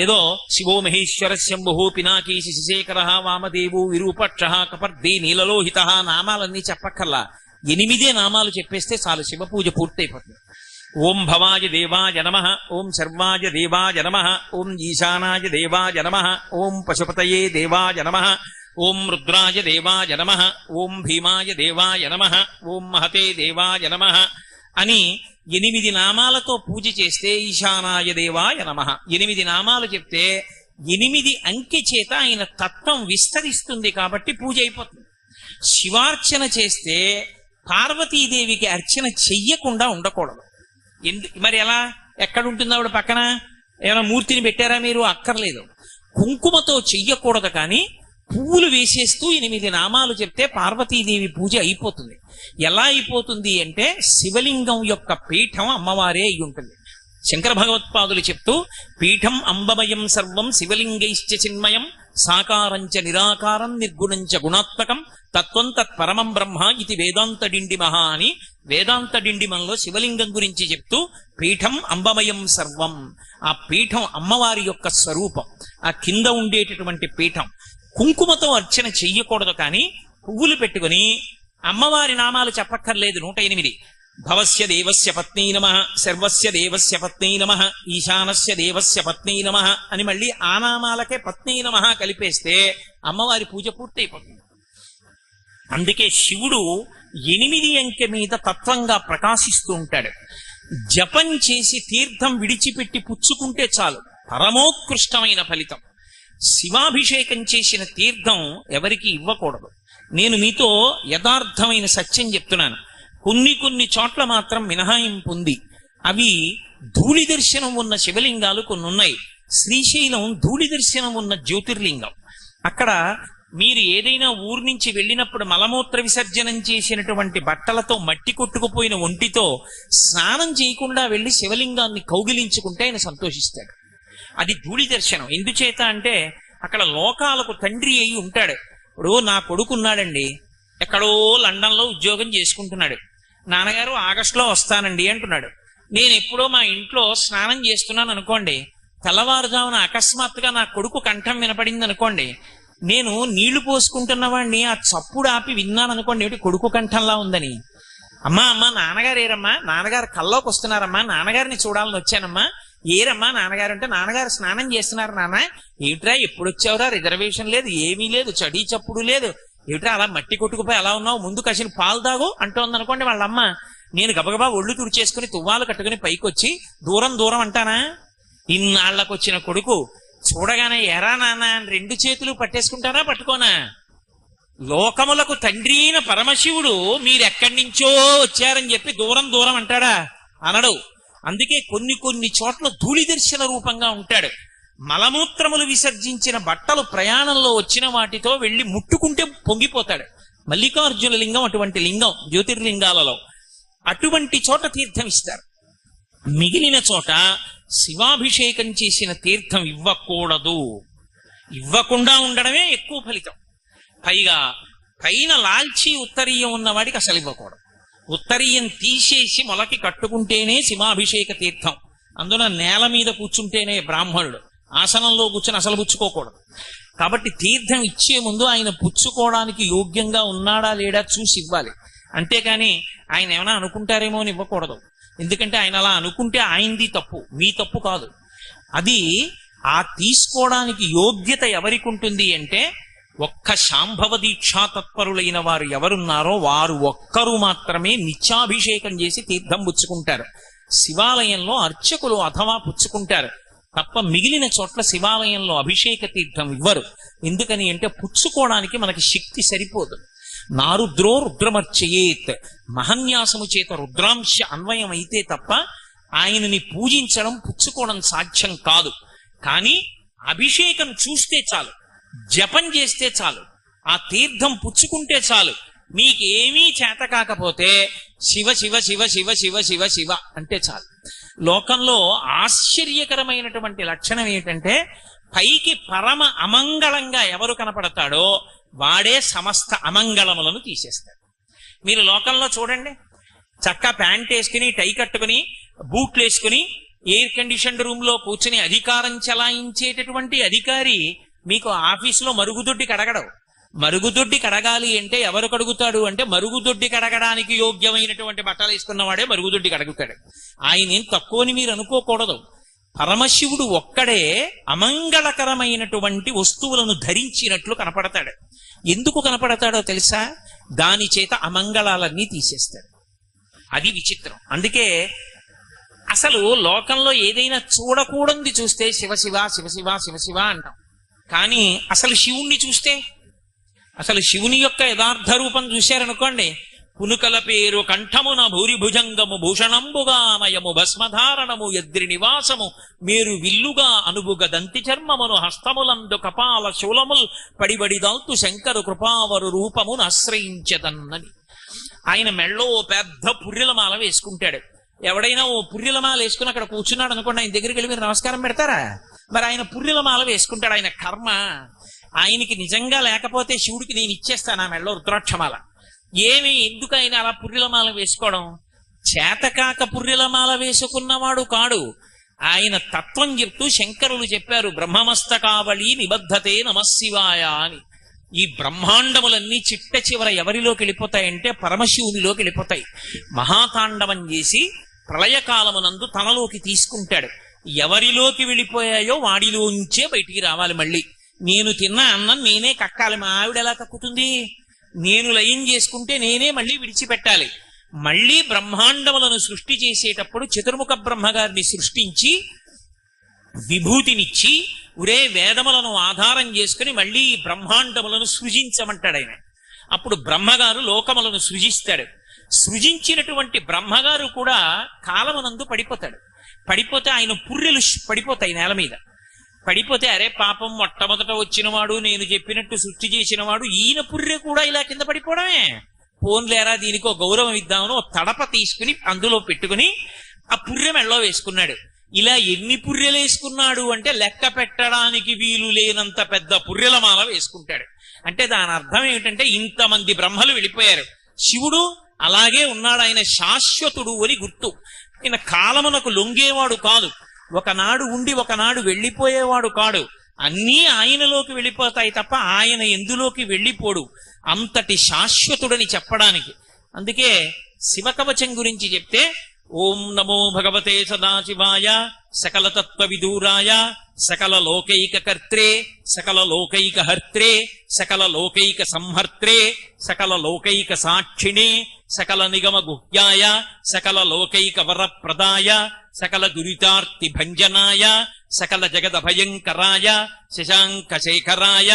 ఏదో శివో మహేశ్వర శంభు పినాకీశి శశేఖర వామదేవు విరూపక్ష కపర్దే నీలలోహిత నామాలన్నీ చెప్పక్కర్లా. 8 నామాలు చెప్పేస్తే చాలు, శివ పూజ పూర్తయిపోతుంది. ఓం భవాయ దేవాయ నమః, ఓం సర్వాయ దేవాయ నమః, ఓం ఈశానాయ దేవాయ నమః, ఓం పశుపతయే దేవాయ నమః, ఓం రుద్రాయ దేవాయ నమః, ఓం భీమాయ దేవాయ నమః, ఓం మహతే దేవాయ నమః అని 8 నామాలతో పూజ చేస్తే ఈశానాయ దేవాయ నమః 8 నామాలు చెప్తే 8 అంకె చేత ఆయన తత్వం విస్తరిస్తుంది కాబట్టి పూజ అయిపోతుంది. శివార్చన చేస్తే పార్వతీదేవికి అర్చన చెయ్యకుండా ఉండకూడదు. మరి ఎలా? ఎక్కడుంటుంది ఆవిడ పక్కన? ఏమైనా మూర్తిని పెట్టారా మీరు? అక్కర్లేదు. కుంకుమతో చెయ్యకూడదు, కానీ పువ్వులు వేసేస్తూ 8 నామాలు చెప్తే పార్వతీదేవి పూజ అయిపోతుంది. ఎలా అయిపోతుంది అంటే శివలింగం యొక్క పీఠం అమ్మవారే అయి ఉంటుంది. శంకర భగవత్పాదులు చెప్తూ, పీఠం అంబమయం సర్వం శివలింగైశ్చ చిన్మయం సాకారంచ నిరాకారం నిర్గుణంచ గుణాత్మకం తత్వం తత్పరమం బ్రహ్మ ఇది వేదాంత డిండిమహ అని వేదాంత డిండిమంలో శివలింగం గురించి చెప్తూ, పీఠం అంబమయం సర్వం, ఆ పీఠం అమ్మవారి యొక్క స్వరూపం, ఆ కింద ఉండేటటువంటి పీఠం. కుంకుమతో అర్చన చెయ్యకూడదు, కానీ పువ్వులు పెట్టుకుని అమ్మవారి నామాలు చెప్పక్కర్లేదు. 108 భవస్య దేవస్య పత్నీ నమః, సర్వస్య దేవస్య పత్నీ నమః, ఈశానస్య దేవస్య పత్నీ నమః అని మళ్ళీ ఆ నామాలకే పత్నీ నమః కలిపేస్తే అమ్మవారి పూజ పూర్తయిపోతుంది. అందుకే శివుడు 8 అంకె మీద తత్వంగా ప్రకాశిస్తూ ఉంటాడు. జపం చేసి తీర్థం విడిచిపెట్టి పుచ్చుకుంటే చాలు, పరమోత్కృష్టమైన ఫలితం. శివాభిషేకం చేసిన తీర్థం ఎవరికి ఇవ్వకూడదు. నేను మీతో యథార్థమైన సత్యం చెప్తున్నాను. కొన్ని చోట్ల మాత్రం మినహాయింపు ఉంది. అవి ధూళి దర్శనం ఉన్న శివలింగాలు కొన్ని ఉన్నాయి. శ్రీశైలం ధూళి దర్శనం ఉన్న జ్యోతిర్లింగం. అక్కడ మీరు ఏదైనా ఊరు నుంచి వెళ్ళినప్పుడు మలమూత్ర విసర్జనం చేసినటువంటి బట్టలతో మట్టి కొట్టుకుపోయిన ఒంటితో స్నానం చేయకుండా వెళ్ళి శివలింగాన్ని కౌగిలించుకుంటే ఆయన సంతోషిస్తాడు. అది ధూళి దర్శనం. ఎందుచేత అంటే అక్కడ లోకాలకు తండ్రి అయి ఉంటాడు. ఇప్పుడు నా కొడుకున్నాడండి, ఎక్కడో లండన్లో ఉద్యోగం చేసుకుంటున్నాడు. నాన్నగారు ఆగస్టులో వస్తానండి అంటున్నాడు. నేను ఎప్పుడో మా ఇంట్లో స్నానం చేస్తున్నాను అనుకోండి, తెల్లవారుజామున అకస్మాత్తుగా నా కొడుకు కంఠం వినపడింది అనుకోండి, నేను నీళ్లు పోసుకుంటున్న వాడిని ఆ చప్పుడు ఆపి విన్నాను అనుకోండి, ఏమిటి కొడుకు కంఠంలా ఉందని. అమ్మా నాన్నగారు ఏరమ్మా, నాన్నగారు కల్లోకి వస్తున్నారమ్మా, నాన్నగారిని చూడాలని వచ్చానమ్మా. ఏరమ్మా నాన్నగారు అంటే, నాన్నగారు స్నానం చేస్తున్నారు నాన్న. ఏమిట్రా ఎప్పుడు వచ్చావురా? రిజర్వేషన్ లేదు, ఏమీ లేదు, చడి చప్పుడు లేదు, ఏమిట్రా అలా మట్టి కొట్టుకుపోయి అలా ఉన్నావు, ముందు కసిన పాలు తాగు అంటోంది అనుకోండి వాళ్ళమ్మ. నేను గబగబా ఒళ్ళు తుడిచేసుకుని తువ్వాలు కట్టుకుని పైకొచ్చి దూరం అంటానా? ఇన్నాళ్లకు వచ్చిన కొడుకు చూడగానే ఎరా నాన్న అని 2 చేతులు పట్టేసుకుంటారా? పట్టుకోనా? లోకములకు తండ్రి అయిన పరమశివుడు మీరెక్కడి నుంచో వచ్చారని చెప్పి దూరం అంటాడా? అనడు. అందుకే కొన్ని చోట్ల ధూళి దర్శన రూపంగా ఉంటాడు. మలమూత్రములు విసర్జించిన బట్టలు ప్రయాణంలో వచ్చిన వాటితో వెళ్ళి ముట్టుకుంటే పొంగిపోతాడు. మల్లికార్జున లింగం అటువంటి లింగం జ్యోతిర్లింగాలలో. అటువంటి చోట తీర్థం ఇస్తారు. మిగిలిన చోట శివాభిషేకం చేసిన తీర్థం ఇవ్వకూడదు. ఇవ్వకుండా ఉండడమే ఎక్కువ ఫలితం. పైగా పైన లాల్చి ఉత్తరీయం ఉన్నవాడికి అసలు ఇవ్వకూడదు. ఉత్తరీయం తీసేసి మొలకి కట్టుకుంటేనే శివాభిషేక తీర్థం. అందున నేల మీద కూర్చుంటేనే బ్రాహ్మణుడు. ఆసనంలో కూర్చొని అసలు పుచ్చుకోకూడదు. కాబట్టి తీర్థం ఇచ్చే ముందు ఆయన పుచ్చుకోవడానికి యోగ్యంగా ఉన్నాడా లేడా చూసి ఇవ్వాలి. అంతేకాని ఆయన ఏమైనా అనుకుంటారేమో అని ఇవ్వకూడదు. ఎందుకంటే ఆయన అలా అనుకుంటే ఆయనది తప్పు, మీ తప్పు కాదు. అది ఆ తీసుకోవడానికి యోగ్యత ఎవరికి ఉంటుంది అంటే ఒక్క శాంభవ దీక్షా తత్పరులైన వారు ఎవరున్నారో వారు ఒక్కరు మాత్రమే నిత్యాభిషేకం చేసి తీర్థం పుచ్చుకుంటారు. శివాలయంలో అర్చకులు అథవా పుచ్చుకుంటారు తప్ప మిగిలిన చోట్ల శివాలయంలో అభిషేక తీర్థం ఇవ్వరు. ఎందుకని అంటే పుచ్చుకోవడానికి మనకి శక్తి సరిపోదు. నారుద్రో రుద్రమర్చయేత్, మహన్యాసము చేత రుద్రాంశ అన్వయం అయితే తప్ప ఆయనని పూజించడం పుచ్చుకోవడం సాధ్యం కాదు. కానీ అభిషేకం చూస్తే చాలు, జపం చేస్తే చాలు, ఆ తీర్థం పుచ్చుకుంటే చాలు. మీకేమీ చేత కాకపోతే శివ శివ శివ శివ శివ శివ శివ అంటే చాలు. లోకంలో ఆశ్చర్యకరమైనటువంటి లక్షణం ఏంటంటే పైకి పరమ అమంగళంగా ఎవరు కనపడతాడో వాడే సమస్త అమంగళములను తీసేస్తాడు. మీరు లోకంలో చూడండి, చక్క ప్యాంట్ వేసుకుని టై కట్టుకుని బూట్లు వేసుకుని ఎయిర్ కండిషన్డ్ రూమ్ లో కూర్చుని అధికారం చెలాయించేటటువంటి అధికారి మీకు ఆఫీసులో మరుగుదొడ్డి కడగడం. మరుగుదొడ్డి కడగాలి అంటే ఎవరు కడుగుతాడు అంటే మరుగుదొడ్డి కడగడానికి యోగ్యమైనటువంటి బట్టలు వేసుకున్నవాడే మరుగుదొడ్డి కడుగుతాడు. ఆయన ఏం తక్కువని మీరు అనుకోకూడదు. పరమశివుడు ఒక్కడే అమంగళకరమైనటువంటి వస్తువులను ధరించినట్లు కనపడతాడు. ఎందుకు కనపడతాడో తెలుసా? దాని చేత అమంగళాలన్నీ తీసేస్తాడు. అది విచిత్రం. అందుకే అసలు లోకంలో ఏదైనా చూడకూడంది చూస్తే శివశివ శివశివ శివశివ అంటాం. కానీ అసలు శివుణ్ణి చూస్తే, అసలు శివుని యొక్క యథార్థ రూపం చూశారనుకోండి, పునుకల పేరు కంఠమున భూరిభుజంగము భూషణంబుగామయము భస్మధారణము ఎద్రి నివాసము మేరు విల్లుగా అనుబుగ దంతి చర్మమును హస్తములందు కపాల శూలముల్ పడిబడిదాల్తు శంకరు కృపావరు రూపమును ఆశ్రయించదన్నని. ఆయన మెళ్ళో పెద్ద పుర్రెలమాల వేసుకుంటాడు. ఎవడైనా ఓ పుర్రెలమాల వేసుకుని అక్కడ కూర్చున్నాడు అనుకోండి, ఆయన దగ్గరికి వెళ్ళి మీరు నమస్కారం పెడతారా? మరి ఆయన పుర్రెలమాల వేసుకుంటాడు. ఆయన కర్మ. ఆయనకి నిజంగా లేకపోతే శివుడికి నేను ఇచ్చేస్తాను ఆ మెళ్ళో రుద్రాక్షమాల. ఎందుకు ఆయన అలా పుర్రెలమాల వేసుకోవడం? చేతకాక పుర్రెలమాల వేసుకున్నవాడు కాడు. ఆయన తత్వం చెప్తూ శంకరులు చెప్పారు, బ్రహ్మమస్తకావళి నిబద్ధతే నమశివాయ అని. ఈ బ్రహ్మాండములన్నీ చిట్ట చివర ఎవరిలోకి వెళ్ళిపోతాయంటే పరమశివునిలోకి వెళ్ళిపోతాయి. మహాతాండవం చేసి ప్రళయకాలమునందు తనలోకి తీసుకుంటాడు. ఎవరిలోకి వెళ్ళిపోయాయో వాడిలోంచే బయటికి రావాలి. మళ్ళీ నేను తిన్న అన్నం నేనే కక్కాలి. మా ఆవిడ ఎలా కక్కుతుంది? నేను లయం చేసుకుంటే నేనే మళ్ళీ విడిచిపెట్టాలి. మళ్ళీ బ్రహ్మాండములను సృష్టి చేసేటప్పుడు చతుర్ముఖ బ్రహ్మగారిని సృష్టించి విభూతినిచ్చి ఉరే వేదములను ఆధారం చేసుకుని మళ్ళీ బ్రహ్మాండములను సృజించమంటాడు ఆయన. అప్పుడు బ్రహ్మగారు లోకములను సృజిస్తాడు. సృజించినటువంటి బ్రహ్మగారు కూడా కాలమునందు పడిపోతాడు. పడిపోతే ఆయన పుర్రెలు పడిపోతాయి నేల మీద. పడిపోతే అరే పాపం మొట్టమొదట వచ్చినవాడు, నేను చెప్పినట్టు సృష్టి చేసినవాడు, ఈయన పుర్రె కూడా ఇలా కింద పడిపోవడమే. పోన్లేరా దీనికో గౌరవం ఇద్దామని ఒక తడప తీసుకుని అందులో పెట్టుకుని ఆ పుర్రె మెళ్ళో వేసుకున్నాడు. ఇలా ఎన్ని పుర్రెలు వేసుకున్నాడు అంటే లెక్క పెట్టడానికి వీలు లేనంత పెద్ద పుర్రెలమాల వేసుకుంటాడు. అంటే దాని అర్థం ఏమిటంటే ఇంతమంది బ్రహ్మలు వెళ్ళిపోయారు, శివుడు అలాగే ఉన్నాడు. ఆయన శాశ్వతుడు అని గుర్తు. ఆయన కాలమునకు లొంగేవాడు కాదు, ఒకనాడు ఉండి ఒకనాడు వెళ్ళిపోయేవాడు కాడు. అన్నీ ఆయనలోకి వెళ్ళిపోతాయి తప్ప ఆయన ఎందులోకి వెళ్ళిపోడు. అంతటి శాశ్వతుడని చెప్పడానికి. అందుకే శివకవచం గురించి చెప్తే ఓం నమో భగవతే సదాశివాయ సకల తత్వ విదూరాయ సకల లోకైక కర్త్రే సకల లోకైక హర్త్రే సకల లోకైక సంహర్త్రే సకల లోకైక సాక్షిణే సకల నిగమ గుహ్యాయ సకల లోకైక వరప్రదాయ సకల దురితార్తి భంజనాయ సకల జగద భయంకరాయ శశాంక శేఖరాయ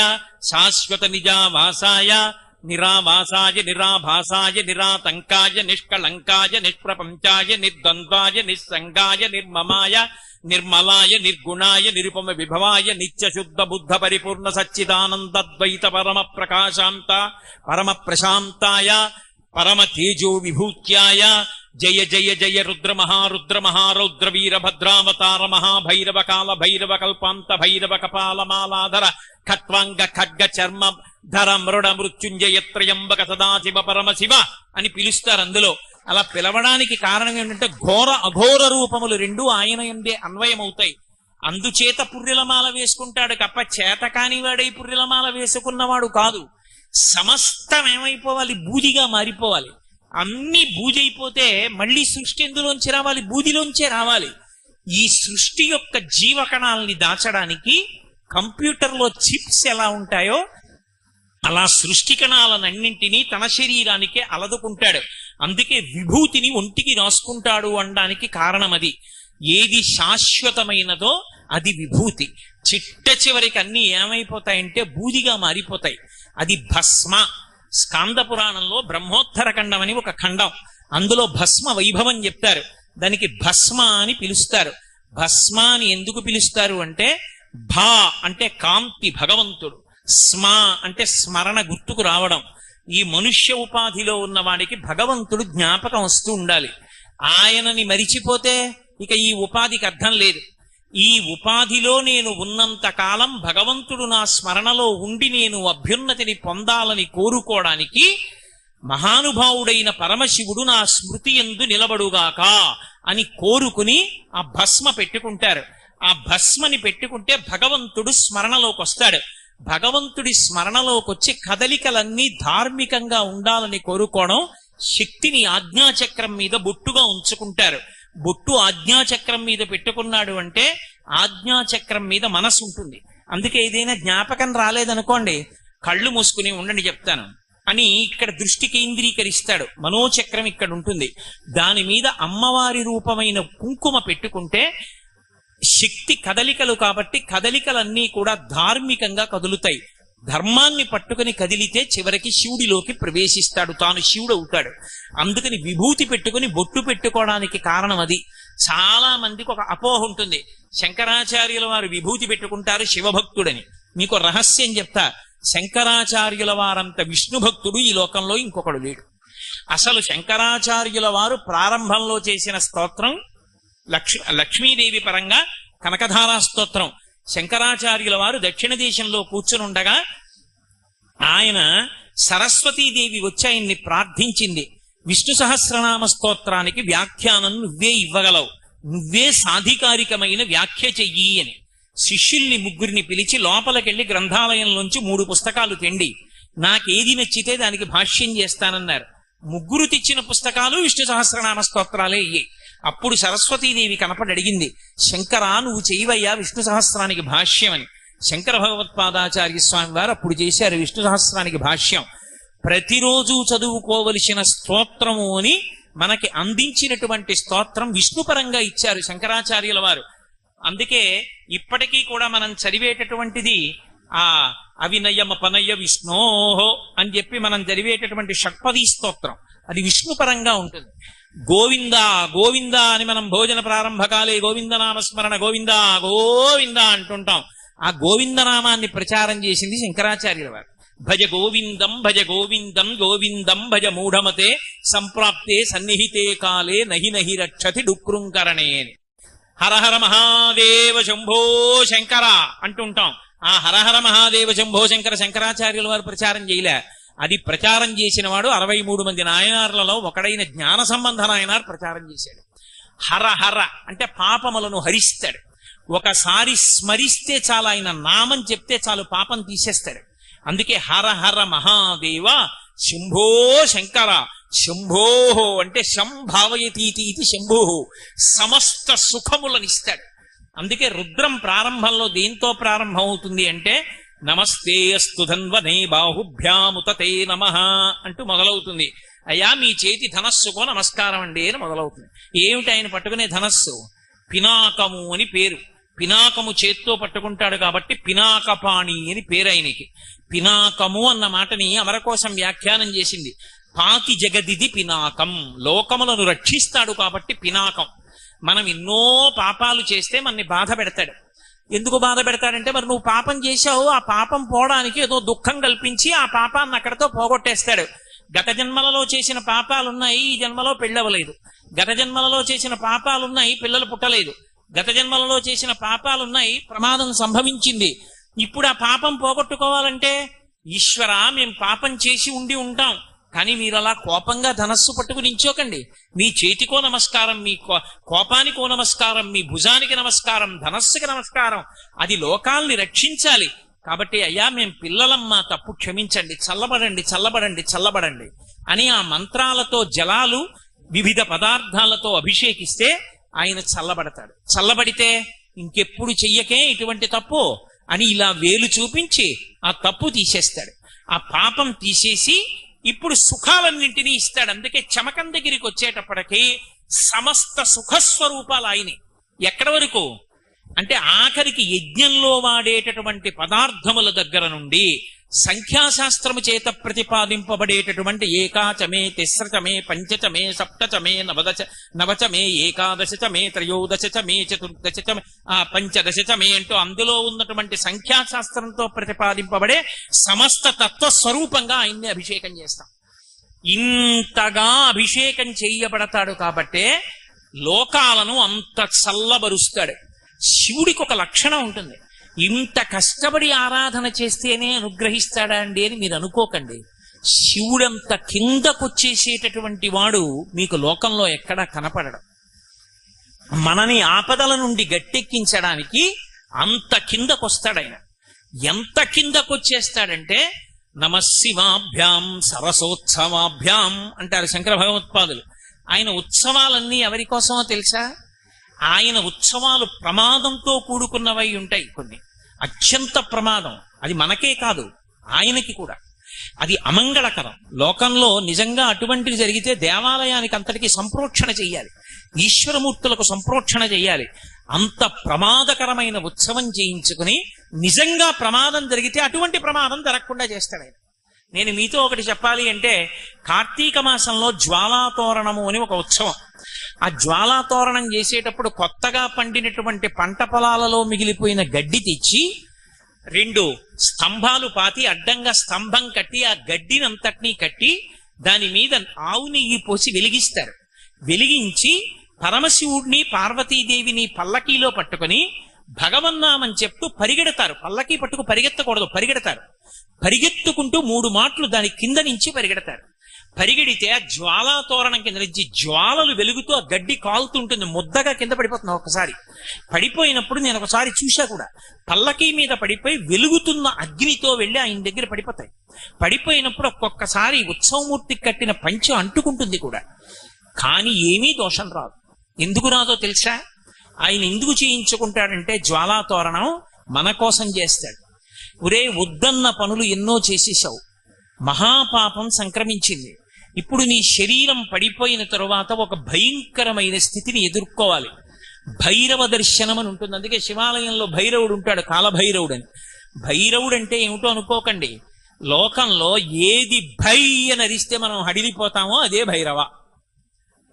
శాశ్వత నిజావాసాయ నిరావాసాయ నిరాభాసాయ నిరాతంకాయ నిష్కళంకాయ నిష్ప్రపంచాయ నిర్ద్వంద్వాయ నిస్సంగాయ నిర్మమాయ నిర్మలాయ నిర్గుణాయ నిరుపమ విభవాయ నిత్య శుద్ధ బుద్ధ పరిపూర్ణ సచ్చిదానందద్వైత పరమ ప్రకాశాంత పరమ ప్రశాంతాయ పరమ తేజో విభూత్యాయ జయ జయ జయ రుద్ర మహారుద్ర మహారౌద్ర వీరభద్రావతార మహాభైరవ కాల భైరవ కల్పాంత భైరవ కపాలమాలాధర ఖట్వాంగ ఖడ్గ చర్మ ధర మృడ మృత్యుంజయ త్రయంబక సదాశివ పరమశివ అని పిలుస్తారు. అందులో అలా పిలవడానికి కారణం ఏంటంటే ఘోర అఘోర రూపములు రెండు ఆయన ఎందే అన్వయమవుతాయి. అందుచేత పుర్రెలమాల వేసుకుంటాడు తప్ప చేత కానివాడై పుర్రెలమాల వేసుకున్నవాడు కాదు. సమస్తం ఏమైపోవాలి? బూదిగా మారిపోవాలి. అన్ని బూజైపోతే మళ్ళీ సృష్టి ఎందులోంచి రావాలి? బూదిలోంచే రావాలి. ఈ సృష్టి యొక్క జీవకణాలని దాచడానికి కంప్యూటర్లో చిప్స్ ఎలా ఉంటాయో అలా సృష్టి కణాలన్నింటినీ తన శరీరానికే అలదుకుంటాడు. అందుకే విభూతిని ఒంటికి రాసుకుంటాడు అనడానికి కారణం అది. ఏది శాశ్వతమైనదో అది విభూతి. చిట్ట చివరికి అన్ని ఏమైపోతాయంటే బూదిగా మారిపోతాయి. అది భస్మ. స్కాంద పురాణంలో బ్రహ్మోత్తర ఖండం అని ఒక ఖండం, అందులో భస్మ వైభవం చెప్తారు. దానికి భస్మ అని పిలుస్తారు. భస్మ అని ఎందుకు పిలుస్తారు అంటే భా అంటే కాంతి, భగవంతుడు. స్మ అంటే స్మరణ, గుర్తుకు రావడం. ఈ మనుష్య ఉపాధిలో ఉన్న వాడికి భగవంతుడు జ్ఞాపకం వస్తూ ఉండాలి. ఆయనని మరిచిపోతే ఇక ఈ ఉపాధికి అర్థం లేదు. ఈ ఉపాధిలో నేను ఉన్నంత కాలం భగవంతుడు నా స్మరణలో ఉండి నేను అభ్యున్నతిని పొందాలని కోరుకోవడానికి మహానుభావుడైన పరమశివుడు నా స్మృతి యందు నిలబడుగాక అని కోరుకుని ఆ భస్మ పెట్టుకుంటారు. ఆ భస్మని పెట్టుకుంటే భగవంతుడు స్మరణలోకి వస్తాడు. భగవంతుడి స్మరణలోకి వచ్చి కదలికలన్నీ ధార్మికంగా ఉండాలని కోరుకోవడం. శక్తిని ఆజ్ఞాచక్రం మీద బొట్టుగా ఉంచుకుంటారు. బొట్టు ఆజ్ఞాచక్రం మీద పెట్టుకున్నాడు అంటే ఆజ్ఞాచక్రం మీద మనసు ఉంటుంది. అందుకే ఏదైనా జ్ఞాపకం రాలేదనుకోండి, కళ్ళు మూసుకుని ఉండండి చెప్తాను అని ఇక్కడ దృష్టి కేంద్రీకరిస్తాడు. మనోచక్రం ఇక్కడ ఉంటుంది. దాని మీద అమ్మవారి రూపమైన కుంకుమ పెట్టుకుంటే శక్తి కదలికలు కాబట్టి కదలికలన్నీ కూడా ధార్మికంగా కదులుతాయి. ధర్మాన్ని పట్టుకుని కదిలితే చివరికి శివుడిలోకి ప్రవేశిస్తాడు, తాను శివుడు అవుతాడు. అందుకని విభూతి పెట్టుకుని బొట్టు పెట్టుకోవడానికి కారణం అది. చాలా మందికి ఒక అపోహ ఉంటుంది, శంకరాచార్యుల వారు విభూతి పెట్టుకుంటారు శివభక్తుడని. మీకు రహస్యం చెప్తా, శంకరాచార్యుల వారంత విష్ణు భక్తుడు ఈ లోకంలో ఇంకొకడు లేడు. అసలు శంకరాచార్యుల వారు ప్రారంభంలో చేసిన స్తోత్రం లక్ష్మీదేవి పరంగా కనకధారా స్తోత్రం. శంకరాచార్యుల వారు దక్షిణ దేశంలో కూర్చునుండగా ఆయన సరస్వతీదేవి వచ్చి ఆయన్ని ప్రార్థించింది, విష్ణు సహస్రనామ స్తోత్రానికి వ్యాఖ్యానం నువ్వే ఇవ్వగలవు, నువ్వే సాధికారికమైన వ్యాఖ్య చెయ్యి అని. శిష్యుల్ని ముగ్గురిని పిలిచి లోపలికెళ్లి గ్రంథాలయంలోంచి 3 పుస్తకాలు తెండి, నాకేది నచ్చితే దానికి భాష్యం చేస్తానన్నారు. ముగ్గురు తెచ్చిన పుస్తకాలు విష్ణు సహస్రనామ స్తోత్రాలే అయ్యి. అప్పుడు సరస్వతీదేవి కనపడి అడిగింది, శంకరా నువ్వు చేయవయ్యా విష్ణు సహస్రానికి భాష్యం అని. శంకర భగవత్పాదాచార్య స్వామి వారు అప్పుడు చేశారు విష్ణు సహస్రానికి భాష్యం. ప్రతిరోజు చదువుకోవలసిన స్తోత్రము అని మనకి అందించినటువంటి స్తోత్రం విష్ణుపరంగా ఇచ్చారు శంకరాచార్యుల వారు. అందుకే ఇప్పటికీ కూడా మనం చదివేటటువంటిది ఆ అవినయమపనయ విష్ణోహో అని చెప్పి మనం చదివేటటువంటి షట్పదీ స్తోత్రం, అది విష్ణుపరంగా ఉంటుంది. గోవింద గోవింద అని మనం భోజన ప్రారంభకాలే గోవిందనామస్మరణ గోవింద గోవింద అంటుంటాం. ఆ గోవిందనామాన్ని ప్రచారం చేసింది శంకరాచార్యుల వారు. భజ గోవిందం గోవిందం భజ మూఢమతే సంప్రాప్తే సన్నిహితే కాలే నహి నహి రక్షతి డుక్రుంకరణే అని. హరహర మహాదేవ శంభో శంకర అంటుంటాం. ఆ హరహర మహాదేవ శంభో శంకర శంకరాచార్యుల వారు ప్రచారం చేయలే. అది ప్రచారం చేసిన వాడు 63 మంది నాయనార్లలో ఒకడైన జ్ఞాన సంబంధ నాయనార్ ప్రచారం చేశాడు. హర హర అంటే పాపములను హరిస్తాడు. ఒకసారి స్మరిస్తే చాలు, ఆయన నామం చెప్తే చాలు పాపం తీసేస్తాడు. అందుకే హర హర మహాదేవ శంభో శంకర. శంభో అంటే శంభావయతీతి ఇది శంభో, సమస్త సుఖములనిస్తాడు. అందుకే రుద్రం ప్రారంభంలో దేంతో ప్రారంభం అవుతుంది అంటే నమస్తే అస్తు ధన్వనే బాహుభ్యాముతతే నమః అంటూ మొదలవుతుంది. అయ్యా మీ చేతి ధనస్సుకో నమస్కారం అండి అని మొదలవుతుంది. ఏమిటి ఆయన పట్టుకునే ధనస్సు? పినాకము అని పేరు. పినాకము చేత్తో పట్టుకుంటాడు కాబట్టి పినాకపాణి అని పేరు ఆయనకి. పినాకము అన్న మాటని అమరకోశం వ్యాఖ్యానం చేసింది. పాతి జగదిది పినాకం, లోకములను రక్షిస్తాడు కాబట్టి పినాకం. మనం ఎన్నో పాపాలు చేస్తే మనని బాధ పెడతాడు. ఎందుకు బాధ పెడతాడంటే, మరి నువ్వు పాపం చేశావు, ఆ పాపం పోవడానికి ఏదో దుఃఖం కల్పించి ఆ పాపాన్ని అక్కడితో పోగొట్టేస్తాడు. గత జన్మలలో చేసిన పాపాలున్నాయి, ఈ జన్మలో పెళ్ళవలేదు. గత జన్మలలో చేసిన పాపాలున్నాయి, పిల్లలు పుట్టలేదు. గత జన్మలలో చేసిన పాపాలున్నాయి, ప్రమాదం సంభవించింది. ఇప్పుడు ఆ పాపం పోగొట్టుకోవాలంటే, ఈశ్వర మేము పాపం చేసి ఉండి ఉంటాం, కానీ మీరు అలా కోపంగా ధనస్సు పట్టుకుని నించోకండి. మీ చేతికో నమస్కారం, మీ కోపానికో నమస్కారం, మీ భుజానికి నమస్కారం, ధనస్సుకి నమస్కారం. అది లోకాల్ని రక్షించాలి. కాబట్టి అయ్యా మేము పిల్లలమ్మా, తప్పు క్షమించండి, చల్లబడండి చల్లబడండి చల్లబడండి అని ఆ మంత్రాలతో జలాలు వివిధ పదార్థాలతో అభిషేకిస్తే ఆయన చల్లబడతాడు. చల్లబడితే ఇంకెప్పుడు చెయ్యకే ఇటువంటి తప్పు అని ఇలా వేలు చూపించి ఆ తప్పు తీసేస్తాడు. ఆ పాపం తీసేసి ఇప్పుడు సుఖాలన్నింటినీ ఇస్తాడు. అందుకే చమకం దగ్గరికి వచ్చేటప్పటికి సమస్త సుఖస్వరూపాలు ఆయనే. ఎక్కడి వరకు అంటే ఆఖరికి యజ్ఞంలో వాడేటటువంటి పదార్థముల దగ్గర నుండి సంఖ్యాశాస్త్రము చేత ప్రతిపాదింపబడేటటువంటి ఏకాచమే, తిస్రచమే, పంచచమే, సప్తచమే, నవచమే, ఏకాదశచమే, త్రయోదశచమే, చతుర్దశచమే, పంచదశచమే అంటూ అందులో ఉన్నటువంటి సంఖ్యాశాస్త్రంతో ప్రతిపాదింపబడే సమస్త తత్వస్వరూపంగా ఆయన్ని అభిషేకం చేస్తాం. ఇంతగా అభిషేకం చేయబడతాడు కాబట్టే లోకాలను అంత చల్లబరుస్తాడు. శివుడికి ఒక లక్షణం ఉంటుంది, ఇంత కష్టపడి ఆరాధన చేస్తేనే అనుగ్రహిస్తాడా అండి అని మీరు అనుకోకండి. శివుడంత కిందకొచ్చేసేటటువంటి వాడు మీకు లోకంలో ఎక్కడా కనపడడం. మనని ఆపదల నుండి గట్టెక్కించడానికి అంత కిందకొస్తాడు ఆయన. ఎంత కిందకొచ్చేస్తాడంటే నమశివాభ్యాం సరసోత్సవాభ్యాం అంటారు శంకర భగవత్పాదులు. ఆయన ఉత్సవాలన్నీ ఎవరి కోసమో తెలుసా? ఆయన ఉత్సవాలు ప్రమాదంతో కూడుకున్నవై ఉంటాయి. కొన్ని అత్యంత ప్రమాదం, అది మనకే కాదు ఆయనకి కూడా. అది అమంగళకరం. లోకంలో నిజంగా అటువంటిది జరిగితే దేవాలయానికి అంతటికి సంప్రోక్షణ చెయ్యాలి, ఈశ్వరమూర్తులకు సంప్రోక్షణ చెయ్యాలి. అంత ప్రమాదకరమైన ఉత్సవం చేయించుకుని నిజంగా ప్రమాదం జరిగితే అటువంటి ప్రమాదం జరగకుండా చేస్తాడు ఆయన. నేను మీతో ఒకటి చెప్పాలి అంటే, కార్తీక మాసంలో జ్వాలాతోరణము అని ఒక ఉత్సవం. ఆ జ్వాలాతోరణం చేసేటప్పుడు కొత్తగా పండినటువంటి పంట పొలాలలో మిగిలిపోయిన గడ్డి తెచ్చి 2 స్తంభాలు పాతి అడ్డంగా స్తంభం కట్టి ఆ గడ్డినంతటినీ కట్టి దాని మీద ఆవు నెయ్యి పోసి వెలిగిస్తారు. వెలిగించి పరమశివుడిని పార్వతీదేవిని పల్లకీలో పట్టుకుని భగవన్నామని చెప్తూ పరిగెడతారు. పల్లకీ పట్టుకు పరిగెత్తకూడదు, పరిగెడతారు. పరిగెత్తుకుంటూ 3 మాటలు దాని కింద నుంచి పరిగెడతారు. పరిగెడితే ఆ జ్వాలాతోరణం కింద నుంచి జ్వాలలు వెలుగుతూ ఆ గడ్డి కాలుతుంటుంది, ముద్దగా కింద పడిపోతుంది. ఒకసారి పడిపోయినప్పుడు నేను ఒకసారి చూశా కూడా, పల్లకీ మీద పడిపోయి వెలుగుతున్న అగ్నితో వెళ్ళి ఆయన దగ్గర పడిపోతాయి. పడిపోయినప్పుడు ఒక్కొక్కసారి ఉత్సవమూర్తికి కట్టిన పంచె అంటుకుంటుంది కూడా, కానీ ఏమీ దోషం రాదు. ఎందుకు రాదో తెలుసా? ఆయన ఎందుకు చేయించుకుంటాడంటే జ్వాలాతోరణం మన కోసం చేస్తాడు. ఒరే, వద్దన్న పనులు ఎన్నో చేసేసావు, మహాపాపం సంక్రమించింది. ఇప్పుడు నీ శరీరం పడిపోయిన తరువాత ఒక భయంకరమైన స్థితిని ఎదుర్కోవాలి. భైరవ దర్శనం అని ఉంటుంది. అందుకే శివాలయంలో భైరవుడు ఉంటాడు, కాలభైరవుడు అని. భైరవుడు అంటే ఏమిటో అనుకోకండి. లోకంలో ఏది భై అని అరిస్తే మనం హడిలిపోతామో అదే భైరవ.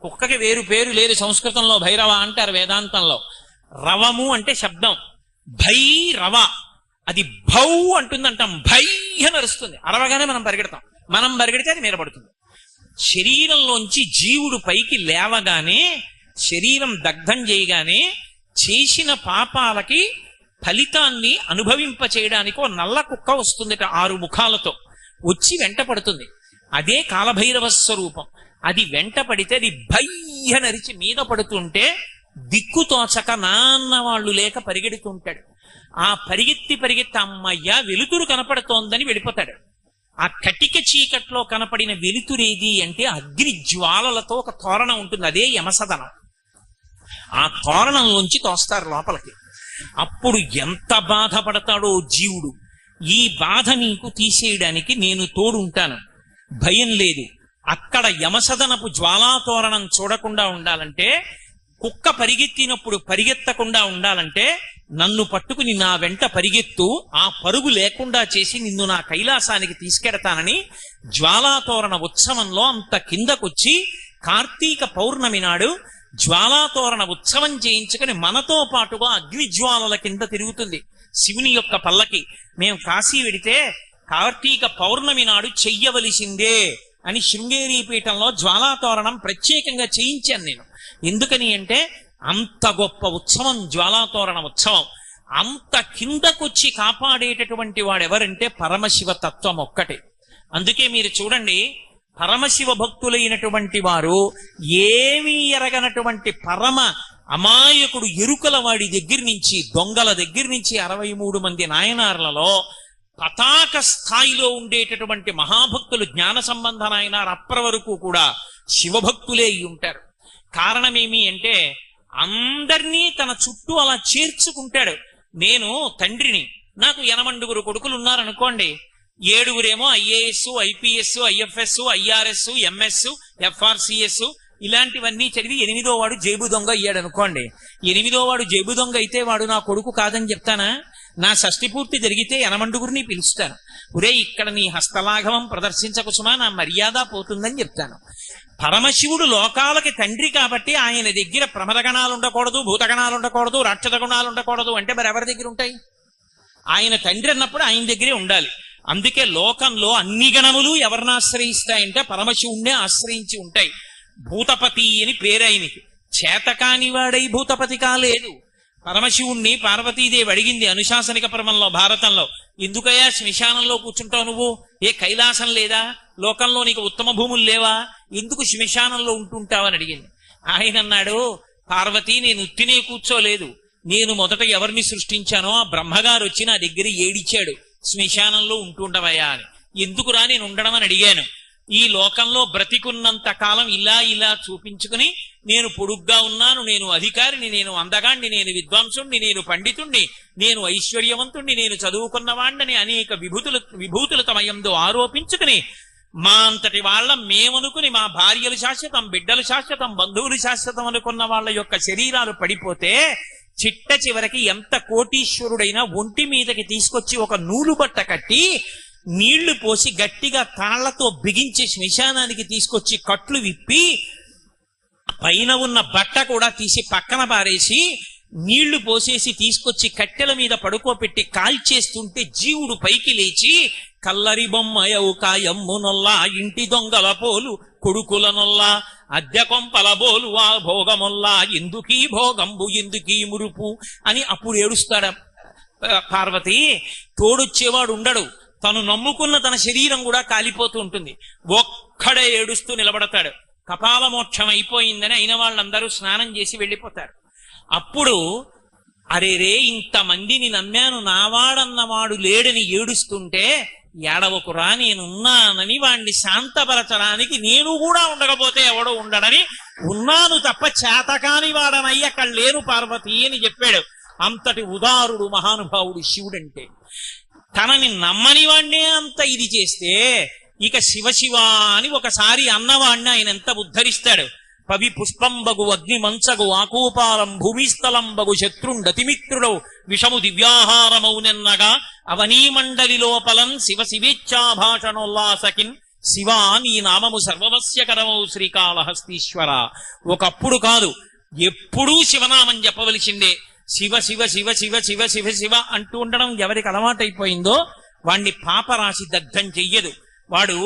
కుక్కకి వేరు పేరు లేదు సంస్కృతంలో, భైరవ అంటారు వేదాంతంలో. రవము అంటే శబ్దం, భైరవ అది భౌ అంటుందంటాం, భై అని అరుస్తుంది. అరవగానే మనం పరిగెడతాం, మనం పరిగెడితే అది మీద పడుతుంది. శరీరంలోంచి జీవుడు పైకి లేవగానే, శరీరం దగ్ధం చేయగానే చేసిన పాపాలకి ఫలితాన్ని అనుభవింప చేయడానికి ఓ నల్ల కుక్క వస్తుంది 6 ముఖాలతో వచ్చి వెంట పడుతుంది. అదే కాలభైరవ స్వరూపం. అది వెంట పడితే అది భయ్యనరిచి మీద పడుతుంటే దిక్కుతోచక నాన్న వాళ్ళు లేక పరిగెడుతుంటాడు. ఆ పరిగెత్తి అమ్మయ్య వెలుతురు కనపడుతోందని వెళ్ళిపోతాడు. ఆ కటిక చీకట్లో కనపడిన వెలుతురేది అంటే అగ్ని జ్వాలలతో ఒక తోరణం ఉంటుంది, అదే యమసదనం. ఆ తోరణంలోంచి తోస్తారు లోపలికి. అప్పుడు ఎంత బాధపడతాడో జీవుడు. ఈ బాధ నీకు తీసేయడానికి నేను తోడుంటాను, భయం లేదు. అక్కడ యమసదనపు జ్వాలాతోరణం చూడకుండా ఉండాలంటే, కుక్క పరిగెత్తినప్పుడు పరిగెత్తకుండా ఉండాలంటే నన్ను పట్టుకుని నా వెంట పరిగెత్తు, ఆ పరుగు లేకుండా చేసి నిన్ను నా కైలాసానికి తీసుకెడతానని జ్వాలాతోరణ ఉత్సవంలో అంత కిందకొచ్చి కార్తీక పౌర్ణమి నాడు జ్వాలాతోరణ ఉత్సవం చేయించుకుని మనతో పాటుగా అగ్నిజ్వాలల కింద తిరుగుతుంది శివుని యొక్క పల్లకి. మేము కాశీ వెడితే కార్తీక పౌర్ణమి నాడు చెయ్యవలసిందే అని శృంగేరి పీఠంలో జ్వాలాతోరణం ప్రత్యేకంగా చేయించాను నేను. ఎందుకని అంటే అంత గొప్ప ఉత్సవం జ్వాలాతోరణ ఉత్సవం. అంత కిందకొచ్చి కాపాడేటటువంటి వాడెవరంటే పరమశివ తత్వం ఒక్కటే. అందుకే మీరు చూడండి, పరమశివ భక్తులైనటువంటి వారు ఏమీ ఎరగనటువంటి పరమ అమాయకుడు ఎరుకల వాడి దగ్గర నుంచి, దొంగల దగ్గర నుంచి 63 మంది నాయనార్లలో పతాక స్థాయిలో ఉండేటటువంటి మహాభక్తులు జ్ఞాన సంబంధ నాయనార్ అప్పటి వరకు కూడా శివభక్తులే అయి ఉంటారు. కారణమేమి అంటే అందరినీ తన చుట్టూ అలా చేర్చుకుంటాడు. నేను తండ్రిని, నాకు 80 కొడుకులు ఉన్నారనుకోండి, 7 IAS, IPS, IFS, IRS, MS, FRCS ఇలాంటివన్నీ చదివి 8వ వాడు జేబు దొంగ అయ్యాడు అనుకోండి. 8వ వాడు జేబు దొంగ అయితే వాడు నా కొడుకు కాదని చెప్తానా? నా షష్ఠి పూర్తి జరిగితే 80 పిలుస్తాను. ఒరే, ఇక్కడ నీ హస్తలాఘవం ప్రదర్శించకుసుమా, నా మర్యాద పోతుందని చెప్తాను. పరమశివుడు లోకాలకి తండ్రి కాబట్టి ఆయన దగ్గర ప్రమదగణాలు ఉండకూడదు, భూతగణాలు ఉండకూడదు, రాక్షస గుణాలు ఉండకూడదు అంటే మరి ఎవరి దగ్గర ఉంటాయి? ఆయన తండ్రి అన్నప్పుడు ఆయన దగ్గరే ఉండాలి. అందుకే లోకంలో అన్ని గణములు ఎవరిని ఆశ్రయిస్తాయంటే పరమశివుణ్ణే ఆశ్రయించి ఉంటాయి. భూతపతి అని పేరు ఆయనకి. చేతకాని వాడై భూతపతి కాలేదు. పరమశివుణ్ణి పార్వతీదేవి అడిగింది అనుశాసనిక పర్వంలో, భారతంలో, ఎందుకయ్యా శ్మశానంలో కూర్చుంటావు నువ్వు? ఏ కైలాసం లేదా? లోకంలో నీకు ఉత్తమ భూములు లేవా? ఎందుకు శ్మశానంలో ఉంటుంటావని అడిగింది. ఆయన అన్నాడు, పార్వతి, నేను ఉత్తినే కూర్చోలేదు. నేను మొదట ఎవరిని సృష్టించానో ఆ బ్రహ్మగారు వచ్చి నా దగ్గర ఏడిచాడు, శ్మశానంలో ఉంటుండవయ్యా అని. ఎందుకురా నేను ఉండడం అని అడిగాను. ఈ లోకంలో బ్రతికున్నంత కాలం ఇలా ఇలా చూపించుకుని నేను పొడుగ్గా ఉన్నాను, నేను అధికారిని, నేను అందగాణ్ణి, నేను విద్వాంసుణ్ణి, నేను పండితుణ్ణి, నేను ఐశ్వర్యవంతుణ్ణి, నేను చదువుకున్నవాణ్ణని అనేక విభూతులు తమ యందు ఆరోపించుకుని మా అంతటి వాళ్ళ మేమనుకుని మా భార్యలు శాశ్వతం, బిడ్డలు శాశ్వతం, బంధువులు శాశ్వతం అనుకున్న వాళ్ళ యొక్క శరీరాలు పడిపోతే చిట్ట చివరికి ఎంత కోటీశ్వరుడైనా ఒంటి మీదకి తీసుకొచ్చి ఒక నూలు బట్ట కట్టి నీళ్లు పోసి గట్టిగా తాళ్లతో బిగించి శ్మశానానికి తీసుకొచ్చి కట్లు విప్పి పైన ఉన్న బట్ట కూడా తీసి పక్కన పారేసి నీళ్లు పోసేసి తీసుకొచ్చి కట్టెల మీద పడుకోపెట్టి కాల్చేస్తుంటే జీవుడు పైకి లేచి, కల్లరి బొమ్మయవు కాయమ్మునొల్లా, ఇంటి దొంగల పోలు కొడుకులనొల్లా, అద్దె కొంపల బోలు ఆ భోగమొల్లా, ఎందుకీ భోగంబు ఎందుకీ మురుపు అని అప్పుడు ఏడుస్తాడు పార్వతి. తోడొచ్చేవాడు ఉండడు, తను నమ్ముకున్న తన శరీరం కూడా కాలిపోతూ ఉంటుంది. ఒక్కడే ఏడుస్తూ నిలబడతాడు. కపాల మోక్షం అయిపోయిందని అయిన వాళ్ళందరూ స్నానం చేసి వెళ్ళిపోతారు. అప్పుడు అరేరే, ఇంతమందిని నమ్మాను, నావాడన్నవాడు లేడని ఏడుస్తుంటే, ఏడవకురా నేనున్నానని వాణ్ణి శాంతపరచడానికి నేను కూడా ఉండకపోతే ఎవడో ఉండడని ఉన్నాను తప్ప చేతకాని వాడనై అక్కడ లేను పార్వతి అని చెప్పాడు. అంతటి ఉదారుడు మహానుభావుడు శివుడంటే. తనని నమ్మని వాణ్ణే అంత ఇది చేస్తే ఇక శివ అని ఒకసారి అన్నవాణ్ణి ఆయన ఎంత ఉద్ధరిస్తాడు. పవి పుష్పంబగు అగ్ని మంచగు ఆకూపాలం భూమిస్థలంబగు శత్రుండతిమిత్రుడవు విషము దివ్యాహారమౌనెన్నగా అవనీమండలి లోపలం శివేచ్ఛాభాషణోల్లాసకిన్ శివా నీ నామము సర్వవస్యకరమౌ శ్రీకాళహస్తీశ్వర. ఒకప్పుడు కాదు, ఎప్పుడూ శివనామం చెప్పవలసిందే. శివ శివ శివ శివ శివ శివ శివ అంటూ ఉండడం ఎవరికి అలవాటైపోయిందో వాణ్ణి పాపరాశి దగ్ధం చెయ్యదు. వాడు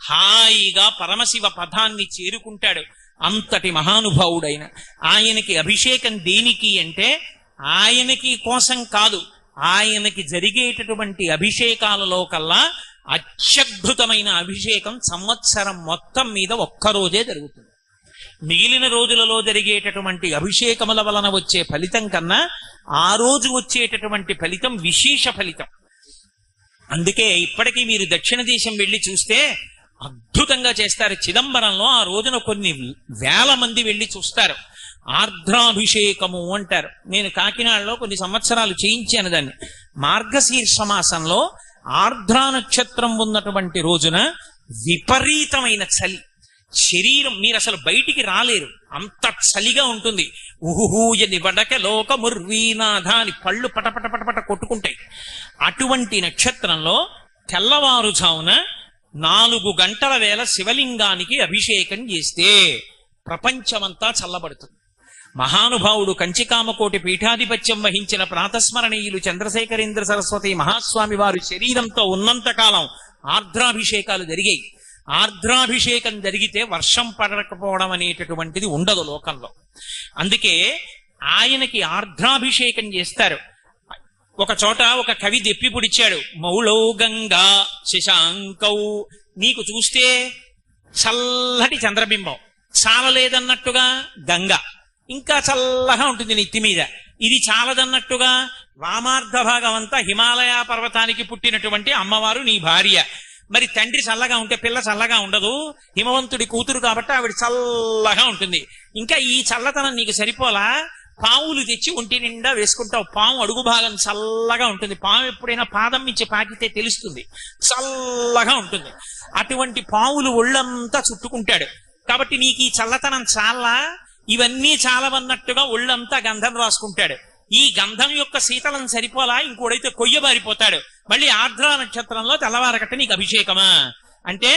హాయిగా పరమశివ పదాన్ని చేరుకుంటాడు. అంతటి మహానుభావుడైన ఆయనకి అభిషేకం దేనికి అంటే ఆయనకి కోసం కాదు, ఆయనకి జరిగేటటువంటి అభిషేకాలలో కల్లా అత్యద్భుతమైన అభిషేకం సంవత్సరం మొత్తం మీద ఒక్కరోజే జరుగుతుంది. మిగిలిన రోజులలో జరిగేటటువంటి అభిషేకముల వలన వచ్చే ఫలితం కన్నా ఆ రోజు వచ్చేటటువంటి ఫలితం విశేష ఫలితం. అందుకే ఇప్పటికీ మీరు దక్షిణ దేశం వెళ్ళి చూస్తే అద్భుతంగా చేస్తారు. చిదంబరంలో ఆ రోజున కొన్ని వేల మంది వెళ్ళి చూస్తారు. ఆర్ద్రాభిషేకము అంటారు. నేను కాకినాడలో కొన్ని సంవత్సరాలు చేయించాను దాన్ని. మార్గశీర్ష మాసంలో ఆర్ద్రా నక్షత్రం ఉన్నటువంటి రోజున విపరీతమైన చలి, శరీరం మీరు అసలు బయటికి రాలేరు. అంత చలిగా ఉంటుంది. ఉహుహూయని వడక లోకముర్వీనాథ అని పళ్ళు పటపట పటపట కొట్టుకుంటాయి. అటువంటి నక్షత్రంలో తెల్లవారుజామున 4 గంటల వేళ శివలింగానికి అభిషేకం చేస్తే ప్రపంచమంతా చల్లబడుతుంది. మహానుభావుడు కంచికామకోటి పీఠాధిపత్యం వహించిన ప్రాతస్మరణీయులు చంద్రశేఖరేంద్ర సరస్వతి మహాస్వామి వారు శరీరంతో ఉన్నంత కాలం ఆర్ద్రాభిషేకాలు జరిగాయి. ఆర్ద్రాభిషేకం జరిగితే వర్షం పడకపోవడం అనేటటువంటిది ఉండదు లోకంలో. అందుకే ఆయనకి ఆర్ద్రాభిషేకం చేస్తారు. ఒక చోట ఒక కవి దెప్పి పొడిచాడు, మౌళౌ గంగా శశాంకౌ. నీకు చూస్తే చల్లటి చంద్రబింబం, చాలలేదన్నట్టుగా గంగ ఇంకా చల్లగా ఉంటుంది నెత్తి మీద. ఇది చాలదన్నట్టుగా వామార్ధ భాగం అంతా హిమాలయ పర్వతానికి పుట్టినటువంటి అమ్మవారు నీ భార్య. మరి తండ్రి చల్లగా ఉంటే పిల్ల చల్లగా ఉండదు. హిమవంతుడి కూతురు కాబట్టి ఆవిడ చల్లగా ఉంటుంది. ఇంకా ఈ చల్లతనం నీకు సరిపోలా, పావులు తెచ్చి ఒంటి నిండా వేసుకుంటావు. పాము అడుగు భాగం చల్లగా ఉంటుంది. పాము ఎప్పుడైనా పాదం మించి పాకితే తెలుస్తుంది, చల్లగా ఉంటుంది. అటువంటి పావులు ఒళ్ళంతా చుట్టుకుంటాడు. కాబట్టి నీకు ఈ చల్లతనం చాలా, ఇవన్నీ చాలవన్నట్టుగా ఒళ్ళంతా గంధం రాసుకుంటాడు. ఈ గంధం యొక్క శీతలం సరిపోలా, ఇంకోడైతే కొయ్యబారిపోతాడు. మళ్ళీ ఆర్ద్రా నక్షత్రంలో తెల్లవారకట్ట నీకు అభిషేకమా అంటే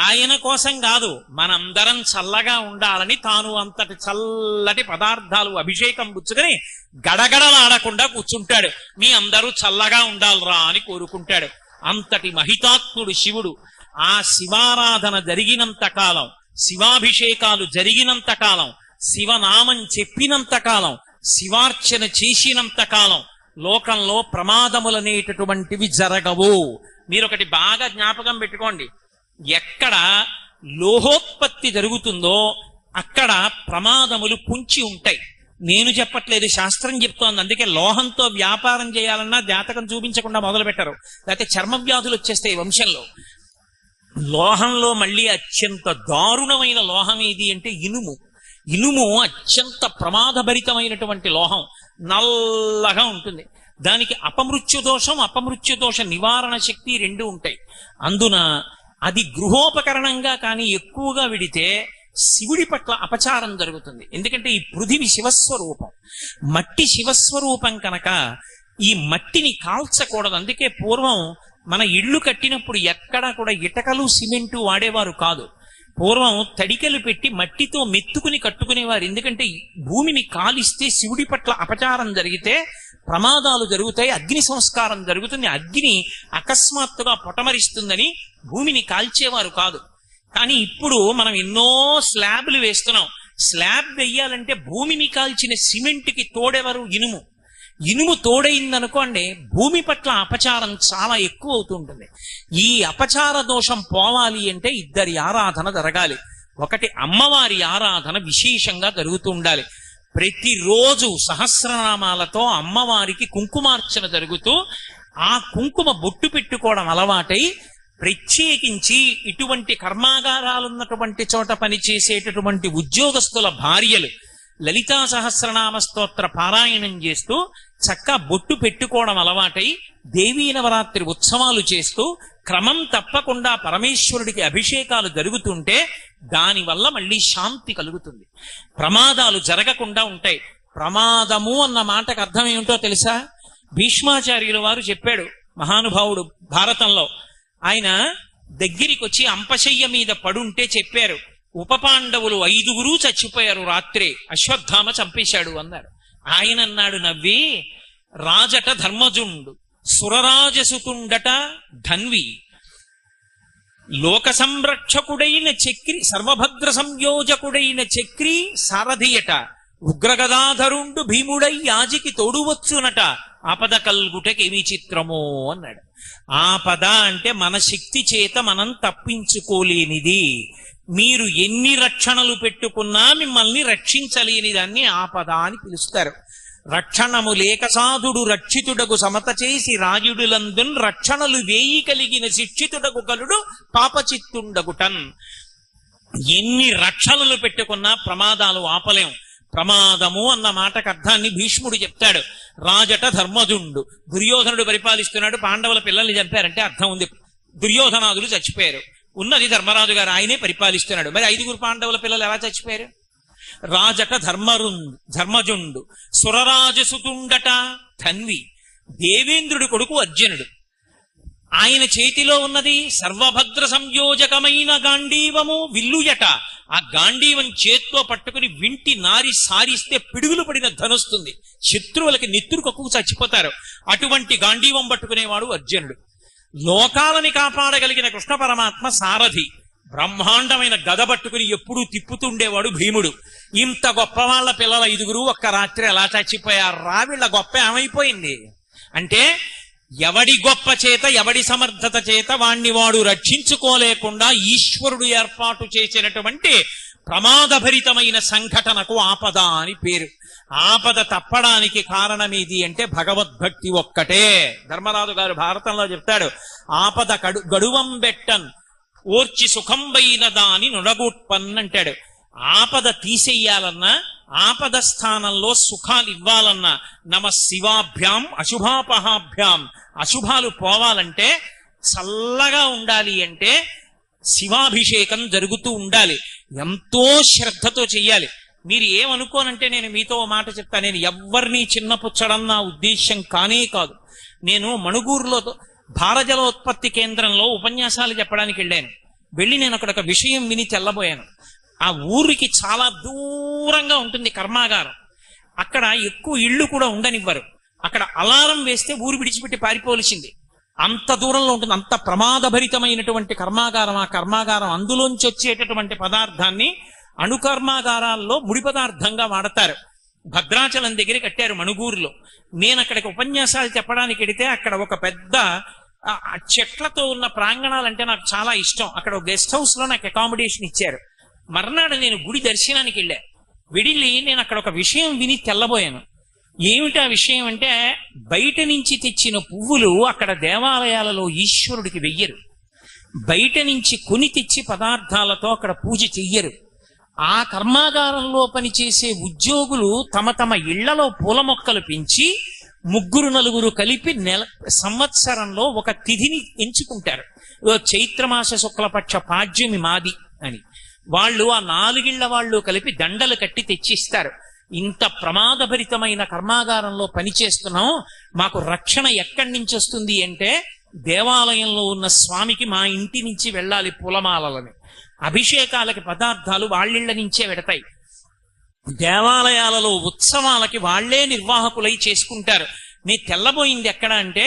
ఆయన కోసం కాదు, మనందరం చల్లగా ఉండాలని తాను అంతటి చల్లటి పదార్థాలు అభిషేకం పుచ్చుకొని గడగడలాడకుండా కూర్చుంటాడు. మీ అందరూ చల్లగా ఉండాలిరా అని కోరుకుంటాడు. అంతటి మహితాత్ముడు శివుడు. ఆ శివారాధన జరిగినంత కాలం, శివాభిషేకాలు జరిగినంత కాలం, శివనామం చెప్పినంత కాలం, శివార్చన చేసినంత కాలం లోకంలో ప్రమాదములనేటటువంటివి జరగవు. మీరొకటి బాగా జ్ఞాపకం పెట్టుకోండి, ఎక్కడ లోహోత్పత్తి జరుగుతుందో అక్కడ ప్రమాదములు పుంచి ఉంటాయి. నేను చెప్పట్లేదు, శాస్త్రం చెప్తోంది. అందుకే లోహంతో వ్యాపారం చేయాలన్నా జాతకం చూపించకుండా మొదలు పెట్టరు, లేకపోతే చర్మ వ్యాధులు వచ్చేస్తాయి వంశంలో. లోహంలో మళ్ళీ అత్యంత దారుణమైన లోహం ఏది అంటే ఇనుము. ఇనుము అత్యంత ప్రమాదభరితమైనటువంటి లోహం, నల్లగా ఉంటుంది. దానికి అపమృత్యు దోషం, అపమృత్యు దోష నివారణ శక్తి రెండు ఉంటాయి. అందున అది గృహోపకరణంగా కానీ ఎక్కువగా విడితే శివుడి పట్ల అపచారం జరుగుతుంది. ఎందుకంటే ఈ పృథివి శివస్వరూపం, మట్టి శివస్వరూపం కనుక ఈ మట్టిని కాల్చకూడదు. అందుకే పూర్వం మన ఇళ్ళు కట్టినప్పుడు ఎక్కడా కూడా ఇటకలు సిమెంటు వాడేవారు కాదు. పూర్వం తడికలు పెట్టి మట్టితో మెత్తుకుని కట్టుకునేవారు. ఎందుకంటే భూమిని కాలిస్తే శివుడి పట్ల అపచారం జరిగితే ప్రమాదాలు జరుగుతాయి, అగ్ని సంస్కారం జరుగుతుంది, అగ్ని అకస్మాత్తుగా పొటమరిస్తుందని భూమిని కాల్చేవారు కాదు. కానీ ఇప్పుడు మనం ఎన్నో స్లాబ్లు వేస్తున్నాం. స్లాబ్ వెయ్యాలంటే భూమిని కాల్చిన సిమెంట్కి తోడెవరు? ఇనుము. ఇనుము తోడైందనుకోండి భూమి పట్ల అపచారం చాలా ఎక్కువ అవుతుంటుంది. ఈ అపచార దోషం పోవాలి అంటే ఇద్దరి ఆరాధన జరగాలి. ఒకటి అమ్మవారి ఆరాధన విశేషంగా జరుగుతూ ఉండాలి. ప్రతిరోజు సహస్రనామాలతో అమ్మవారికి కుంకుమార్చన జరుగుతూ ఆ కుంకుమ బొట్టు పెట్టుకోవడం అలవాటై ప్రత్యేకించి ఇటువంటి కర్మాగారాలున్నటువంటి చోట పనిచేసేటటువంటి ఉద్యోగస్తుల భార్యలు లలితా సహస్రనామ స్తోత్ర పారాయణం చేస్తూ చక్కా బొట్టు పెట్టుకోవడం అలవాటై దేవీ నవరాత్రి ఉత్సవాలు చేస్తూ క్రమం తప్పకుండా పరమేశ్వరుడికి అభిషేకాలు జరుగుతుంటే దానివల్ల మళ్ళీ శాంతి కలుగుతుంది, ప్రమాదాలు జరగకుండా ఉంటాయి. ప్రమాదము అన్న మాటకు అర్థం ఏమిటో తెలుసా? భీష్మాచార్యుల వారు చెప్పాడు మహానుభావుడు భారతంలో. ఆయన దగ్గరికి వచ్చి అంపశయ్య మీద పడుంటే చెప్పారు, ఉపపాండవులు 5 చచ్చిపోయారు రాత్రే, అశ్వత్థామ చంపేశాడు అన్నాడు. ఆయన అన్నాడు నవ్వి, రాజట ధర్మజుండు, సురరాజసుతుండట ధన్వి, లోక సంరక్షకుడైన చక్రి, సర్వభద్ర సంయోజకుడైన చక్రి సారథియట, ఉగ్రగదాధరుండు భీముడై యాజికి తోడువచ్చునట, ఆపద కల్గుటకేమి చిత్రమో అన్నాడు. ఆపద అంటే మన శక్తి చేత మనం తప్పించుకోలేనిది. మీరు ఎన్ని రక్షణలు పెట్టుకున్నా మిమ్మల్ని రక్షించలేని దాన్ని ఆపద అని పిలుస్తారు. రక్షణము లేక సాధుడు రక్షితుడకు సమత చేసి రాయుడులందున్ రక్షణలు వేయి కలిగిన శిక్షితుడకు కలుడు పాపచిత్తుండగుటన్. ఎన్ని రక్షణలు పెట్టుకున్నా ప్రమాదాలు ఆపలేం. ప్రమాదము అన్న మాటకు అర్థాన్ని భీష్ముడు చెప్తాడు. రాజట ధర్మజుండు, దుర్యోధనుడు పరిపాలిస్తున్నాడు, పాండవుల పిల్లల్ని చంపారంటే అర్థం ఉంది, దుర్యోధనాదులు చచ్చిపోయారు. ఉన్నది ధర్మరాజు గారు, ఆయనే పరిపాలిస్తున్నాడు. మరి 5 పాండవుల పిల్లలు ఎలా చచ్చిపోయారు? రాజట ధర్మజుండు సురరాజసుతుండట ధన్వి. దేవేంద్రుడి కొడుకు అర్జునుడు. ఆయన చేతిలో ఉన్నది సర్వభద్ర సంయోజకమైన గాంధీవము విల్లుయట. ఆ గాంధీవం చేత్తో పట్టుకుని వింటి నారి సారిస్తే పిడుగులు పడిన ధనొస్తుంది. శత్రువులకి నెత్తురు కక్కుకు చచ్చిపోతారు. అటువంటి గాంధీవం పట్టుకునేవాడు అర్జునుడు. లోకాలని కాపాడగలిగిన కృష్ణ పరమాత్మ సారథి. బ్రహ్మాండమైన గద పట్టుకుని ఎప్పుడూ తిప్పుతుండేవాడు భీముడు. ఇంత గొప్ప వాళ్ళ పిల్లల 5 ఒక్క రాత్రి ఎలా చచ్చిపోయారు రా, వీళ్ళ గొప్ప ఏమైపోయింది అంటే, ఎవడి గొప్ప చేత ఎవడి సమర్థత చేత వాణ్ణి వాడు రక్షించుకోలేకుండా ఈశ్వరుడు ఏర్పాటు చేసినటువంటి ప్రమాదభరితమైన సంఘటనకు ఆపద అని పేరు. ఆపద తప్పడానికి కారణమేది అంటే భగవద్భక్తి ఒక్కటే. ధర్మరాజు గారు భారతంలో చెప్తాడు, ఆపద గడువం బెట్టన్ ఓర్చి సుఖంబైన దాని నుడగొట్పన్ అంటాడు. ఆపద తీసేయాలన్నా, ఆపద స్థానంలో సుఖాలు ఇవ్వాలన్నా నమ శివాభ్యాం అశుభాపహాభ్యాం. అశుభాలు పోవాలంటే, చల్లగా ఉండాలి అంటే శివాభిషేకం జరుగుతూ ఉండాలి. ఎంతో శ్రద్ధతో చెయ్యాలి. మీరు ఏమనుకోనంటే నేను మీతో మాట చెప్తా. నేను ఎవ్వరినీ చిన్నపుచ్చడం నా ఉద్దేశ్యం కానే కాదు. నేను మణుగూరులో భారజలోత్పత్తి కేంద్రంలో ఉపన్యాసాలు చెప్పడానికి వెళ్ళి నేను అక్కడ ఒక విషయం విని తెల్లబోయాను. ఆ ఊరికి చాలా దూరంగా ఉంటుంది కర్మాగారం. అక్కడ ఎక్కువ ఇళ్ళు కూడా ఉండనివ్వరు. అక్కడ అలారం వేస్తే ఊరు విడిచిపెట్టి పారిపోవలసింది. అంత దూరంలో ఉంటుంది. అంత ప్రమాదభరితమైనటువంటి కర్మాగారం. ఆ కర్మాగారం అందులోంచి వచ్చేటటువంటి పదార్థాన్ని అణుకర్మాగారాల్లో ముడి పదార్థంగా వాడతారు. భద్రాచలం దగ్గర కట్టారు మణుగూరులో. నేను అక్కడికి ఉపన్యాసాలు చెప్పడానికి వెడితే అక్కడ ఒక పెద్ద చెట్లతో ఉన్న ప్రాంగణాలంటే నాకు చాలా ఇష్టం. అక్కడ ఒక గెస్ట్ హౌస్ లో నాకు అకామిడేషన్ ఇచ్చారు. మర్నాడు నేను గుడి దర్శనానికి వెళ్ళి నేను అక్కడ ఒక విషయం విని తెల్లబోయాను. ఏమిటి ఆ విషయం అంటే, బయట నుంచి తెచ్చిన పువ్వులు అక్కడ దేవాలయాలలో ఈశ్వరుడికి వెయ్యరు. బయట నుంచి కొని తెచ్చి పదార్థాలతో అక్కడ పూజ చెయ్యరు. ఆ కర్మాగారంలో పనిచేసే ఉద్యోగులు తమ తమ ఇళ్లలో పూల మొక్కలు పెంచి 3-4 కలిపి సంవత్సరంలో ఒక తిథిని ఎంచుకుంటారు. చైత్రమాస శుక్లపక్ష పాడ్యమి మాది అని వాళ్ళు ఆ 4 ఇళ్ల వాళ్ళు కలిపి దండలు కట్టి తెచ్చిస్తారు. ఇంత ప్రమాదభరితమైన కర్మాగారంలో పనిచేస్తున్నాం, మాకు రక్షణ ఎక్కడి నుంచి వస్తుంది అంటే, దేవాలయంలో ఉన్న స్వామికి మా ఇంటి నుంచి వెళ్ళాలి పూలమాలని. అభిషేకాలకి పదార్థాలు వాళ్ళిళ్ల నుంచే వెడతాయి. దేవాలయాలలో ఉత్సవాలకి వాళ్లే నిర్వాహకులై చేసుకుంటారు. నీ తెల్లబోయింది ఎక్కడ అంటే,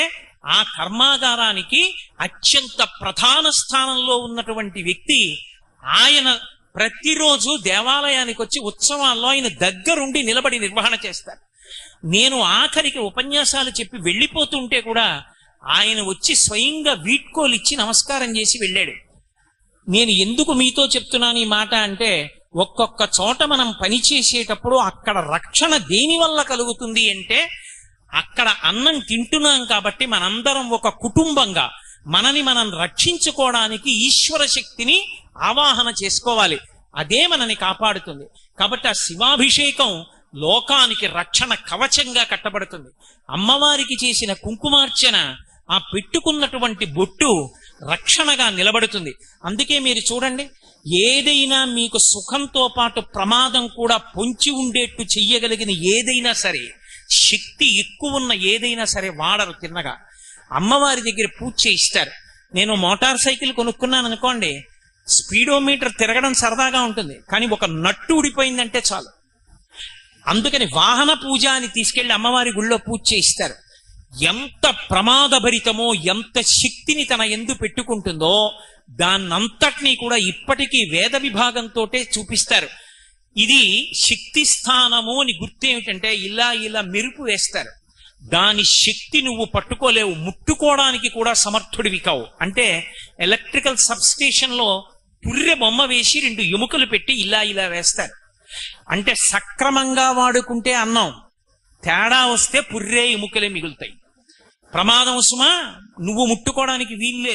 ఆ కర్మాగారానికి అత్యంత ప్రధాన స్థానంలో ఉన్నటువంటి వ్యక్తి ఆయన ప్రతిరోజు దేవాలయానికి వచ్చి ఉత్సవాల్లో ఆయన దగ్గరుండి నిలబడి నిర్వహణ చేస్తారు. నేను ఆఖరికి ఉపన్యాసాలు చెప్పి వెళ్ళిపోతుంటే కూడా ఆయన వచ్చి స్వయంగా వీడ్కోలు ఇచ్చి నమస్కారం చేసి వెళ్ళాడు. నేను ఎందుకు మీతో చెప్తున్నాను ఈ మాట అంటే, ఒక్కొక్క చోట మనం పనిచేసేటప్పుడు అక్కడ రక్షణ దేని వల్ల కలుగుతుంది అంటే, అక్కడ అన్నం తింటున్నాం కాబట్టి మనందరం ఒక కుటుంబంగా మనని మనం రక్షించుకోవడానికి ఈశ్వర శక్తిని ఆవాహన చేసుకోవాలి. అదే మనని కాపాడుతుంది. కాబట్టి ఆ శివాభిషేకం లోకానికి రక్షణ కవచంగా కట్టబడుతుంది. అమ్మవారికి చేసిన కుంకుమార్చన, ఆ పెట్టుకున్నటువంటి బొట్టు రక్షణగా నిలబడుతుంది. అందుకే మీరు చూడండి, ఏదైనా మీకు సుఖంతో పాటు ప్రమాదం కూడా పొంచి ఉండేట్టు చెయ్యగలిగిన ఏదైనా సరే, శక్తి ఎక్కువ ఉన్న ఏదైనా సరే వాడరు తిన్నగా. అమ్మవారి దగ్గర పూజ చేయిస్తారు. నేను మోటార్ సైకిల్ కొనుక్కున్నాను అనుకోండి, స్పీడోమీటర్ తిరగడం సరదాగా ఉంటుంది, కానీ ఒక నట్టు ఊడిపోయిందంటే చాలు. అందుకని వాహన పూజ అని తీసుకెళ్లి అమ్మవారి గుళ్ళో పూజ చేయిస్తారు. ఎంత ప్రమాదభరితమో, ఎంత శక్తిని తన యందు పెట్టుకుంటుందో దాన్నంతటినీ కూడా ఇప్పటికీ వేద విభాగంతో చూపిస్తారు. ఇది శక్తి స్థానము అని గుర్తేమిటంటే, ఇలా ఇలా మెరుపు వేస్తారు. దాని శక్తి నువ్వు పట్టుకోలేవు, ముట్టుకోవడానికి కూడా సమర్థుడివి కావు. అంటే ఎలక్ట్రికల్ సబ్ స్టేషన్ లో పుర్రె బొమ్మ వేసి 2 ఎముకలు పెట్టి ఇలా ఇలా వేస్తారు. అంటే సక్రమంగా వాడుకుంటే అన్నం, తేడా వస్తే పుర్రె ఎముకలే మిగులుతాయి. ప్రమాదం సుమా, నువ్వు ముట్టుకోవడానికి వీల్లేదు.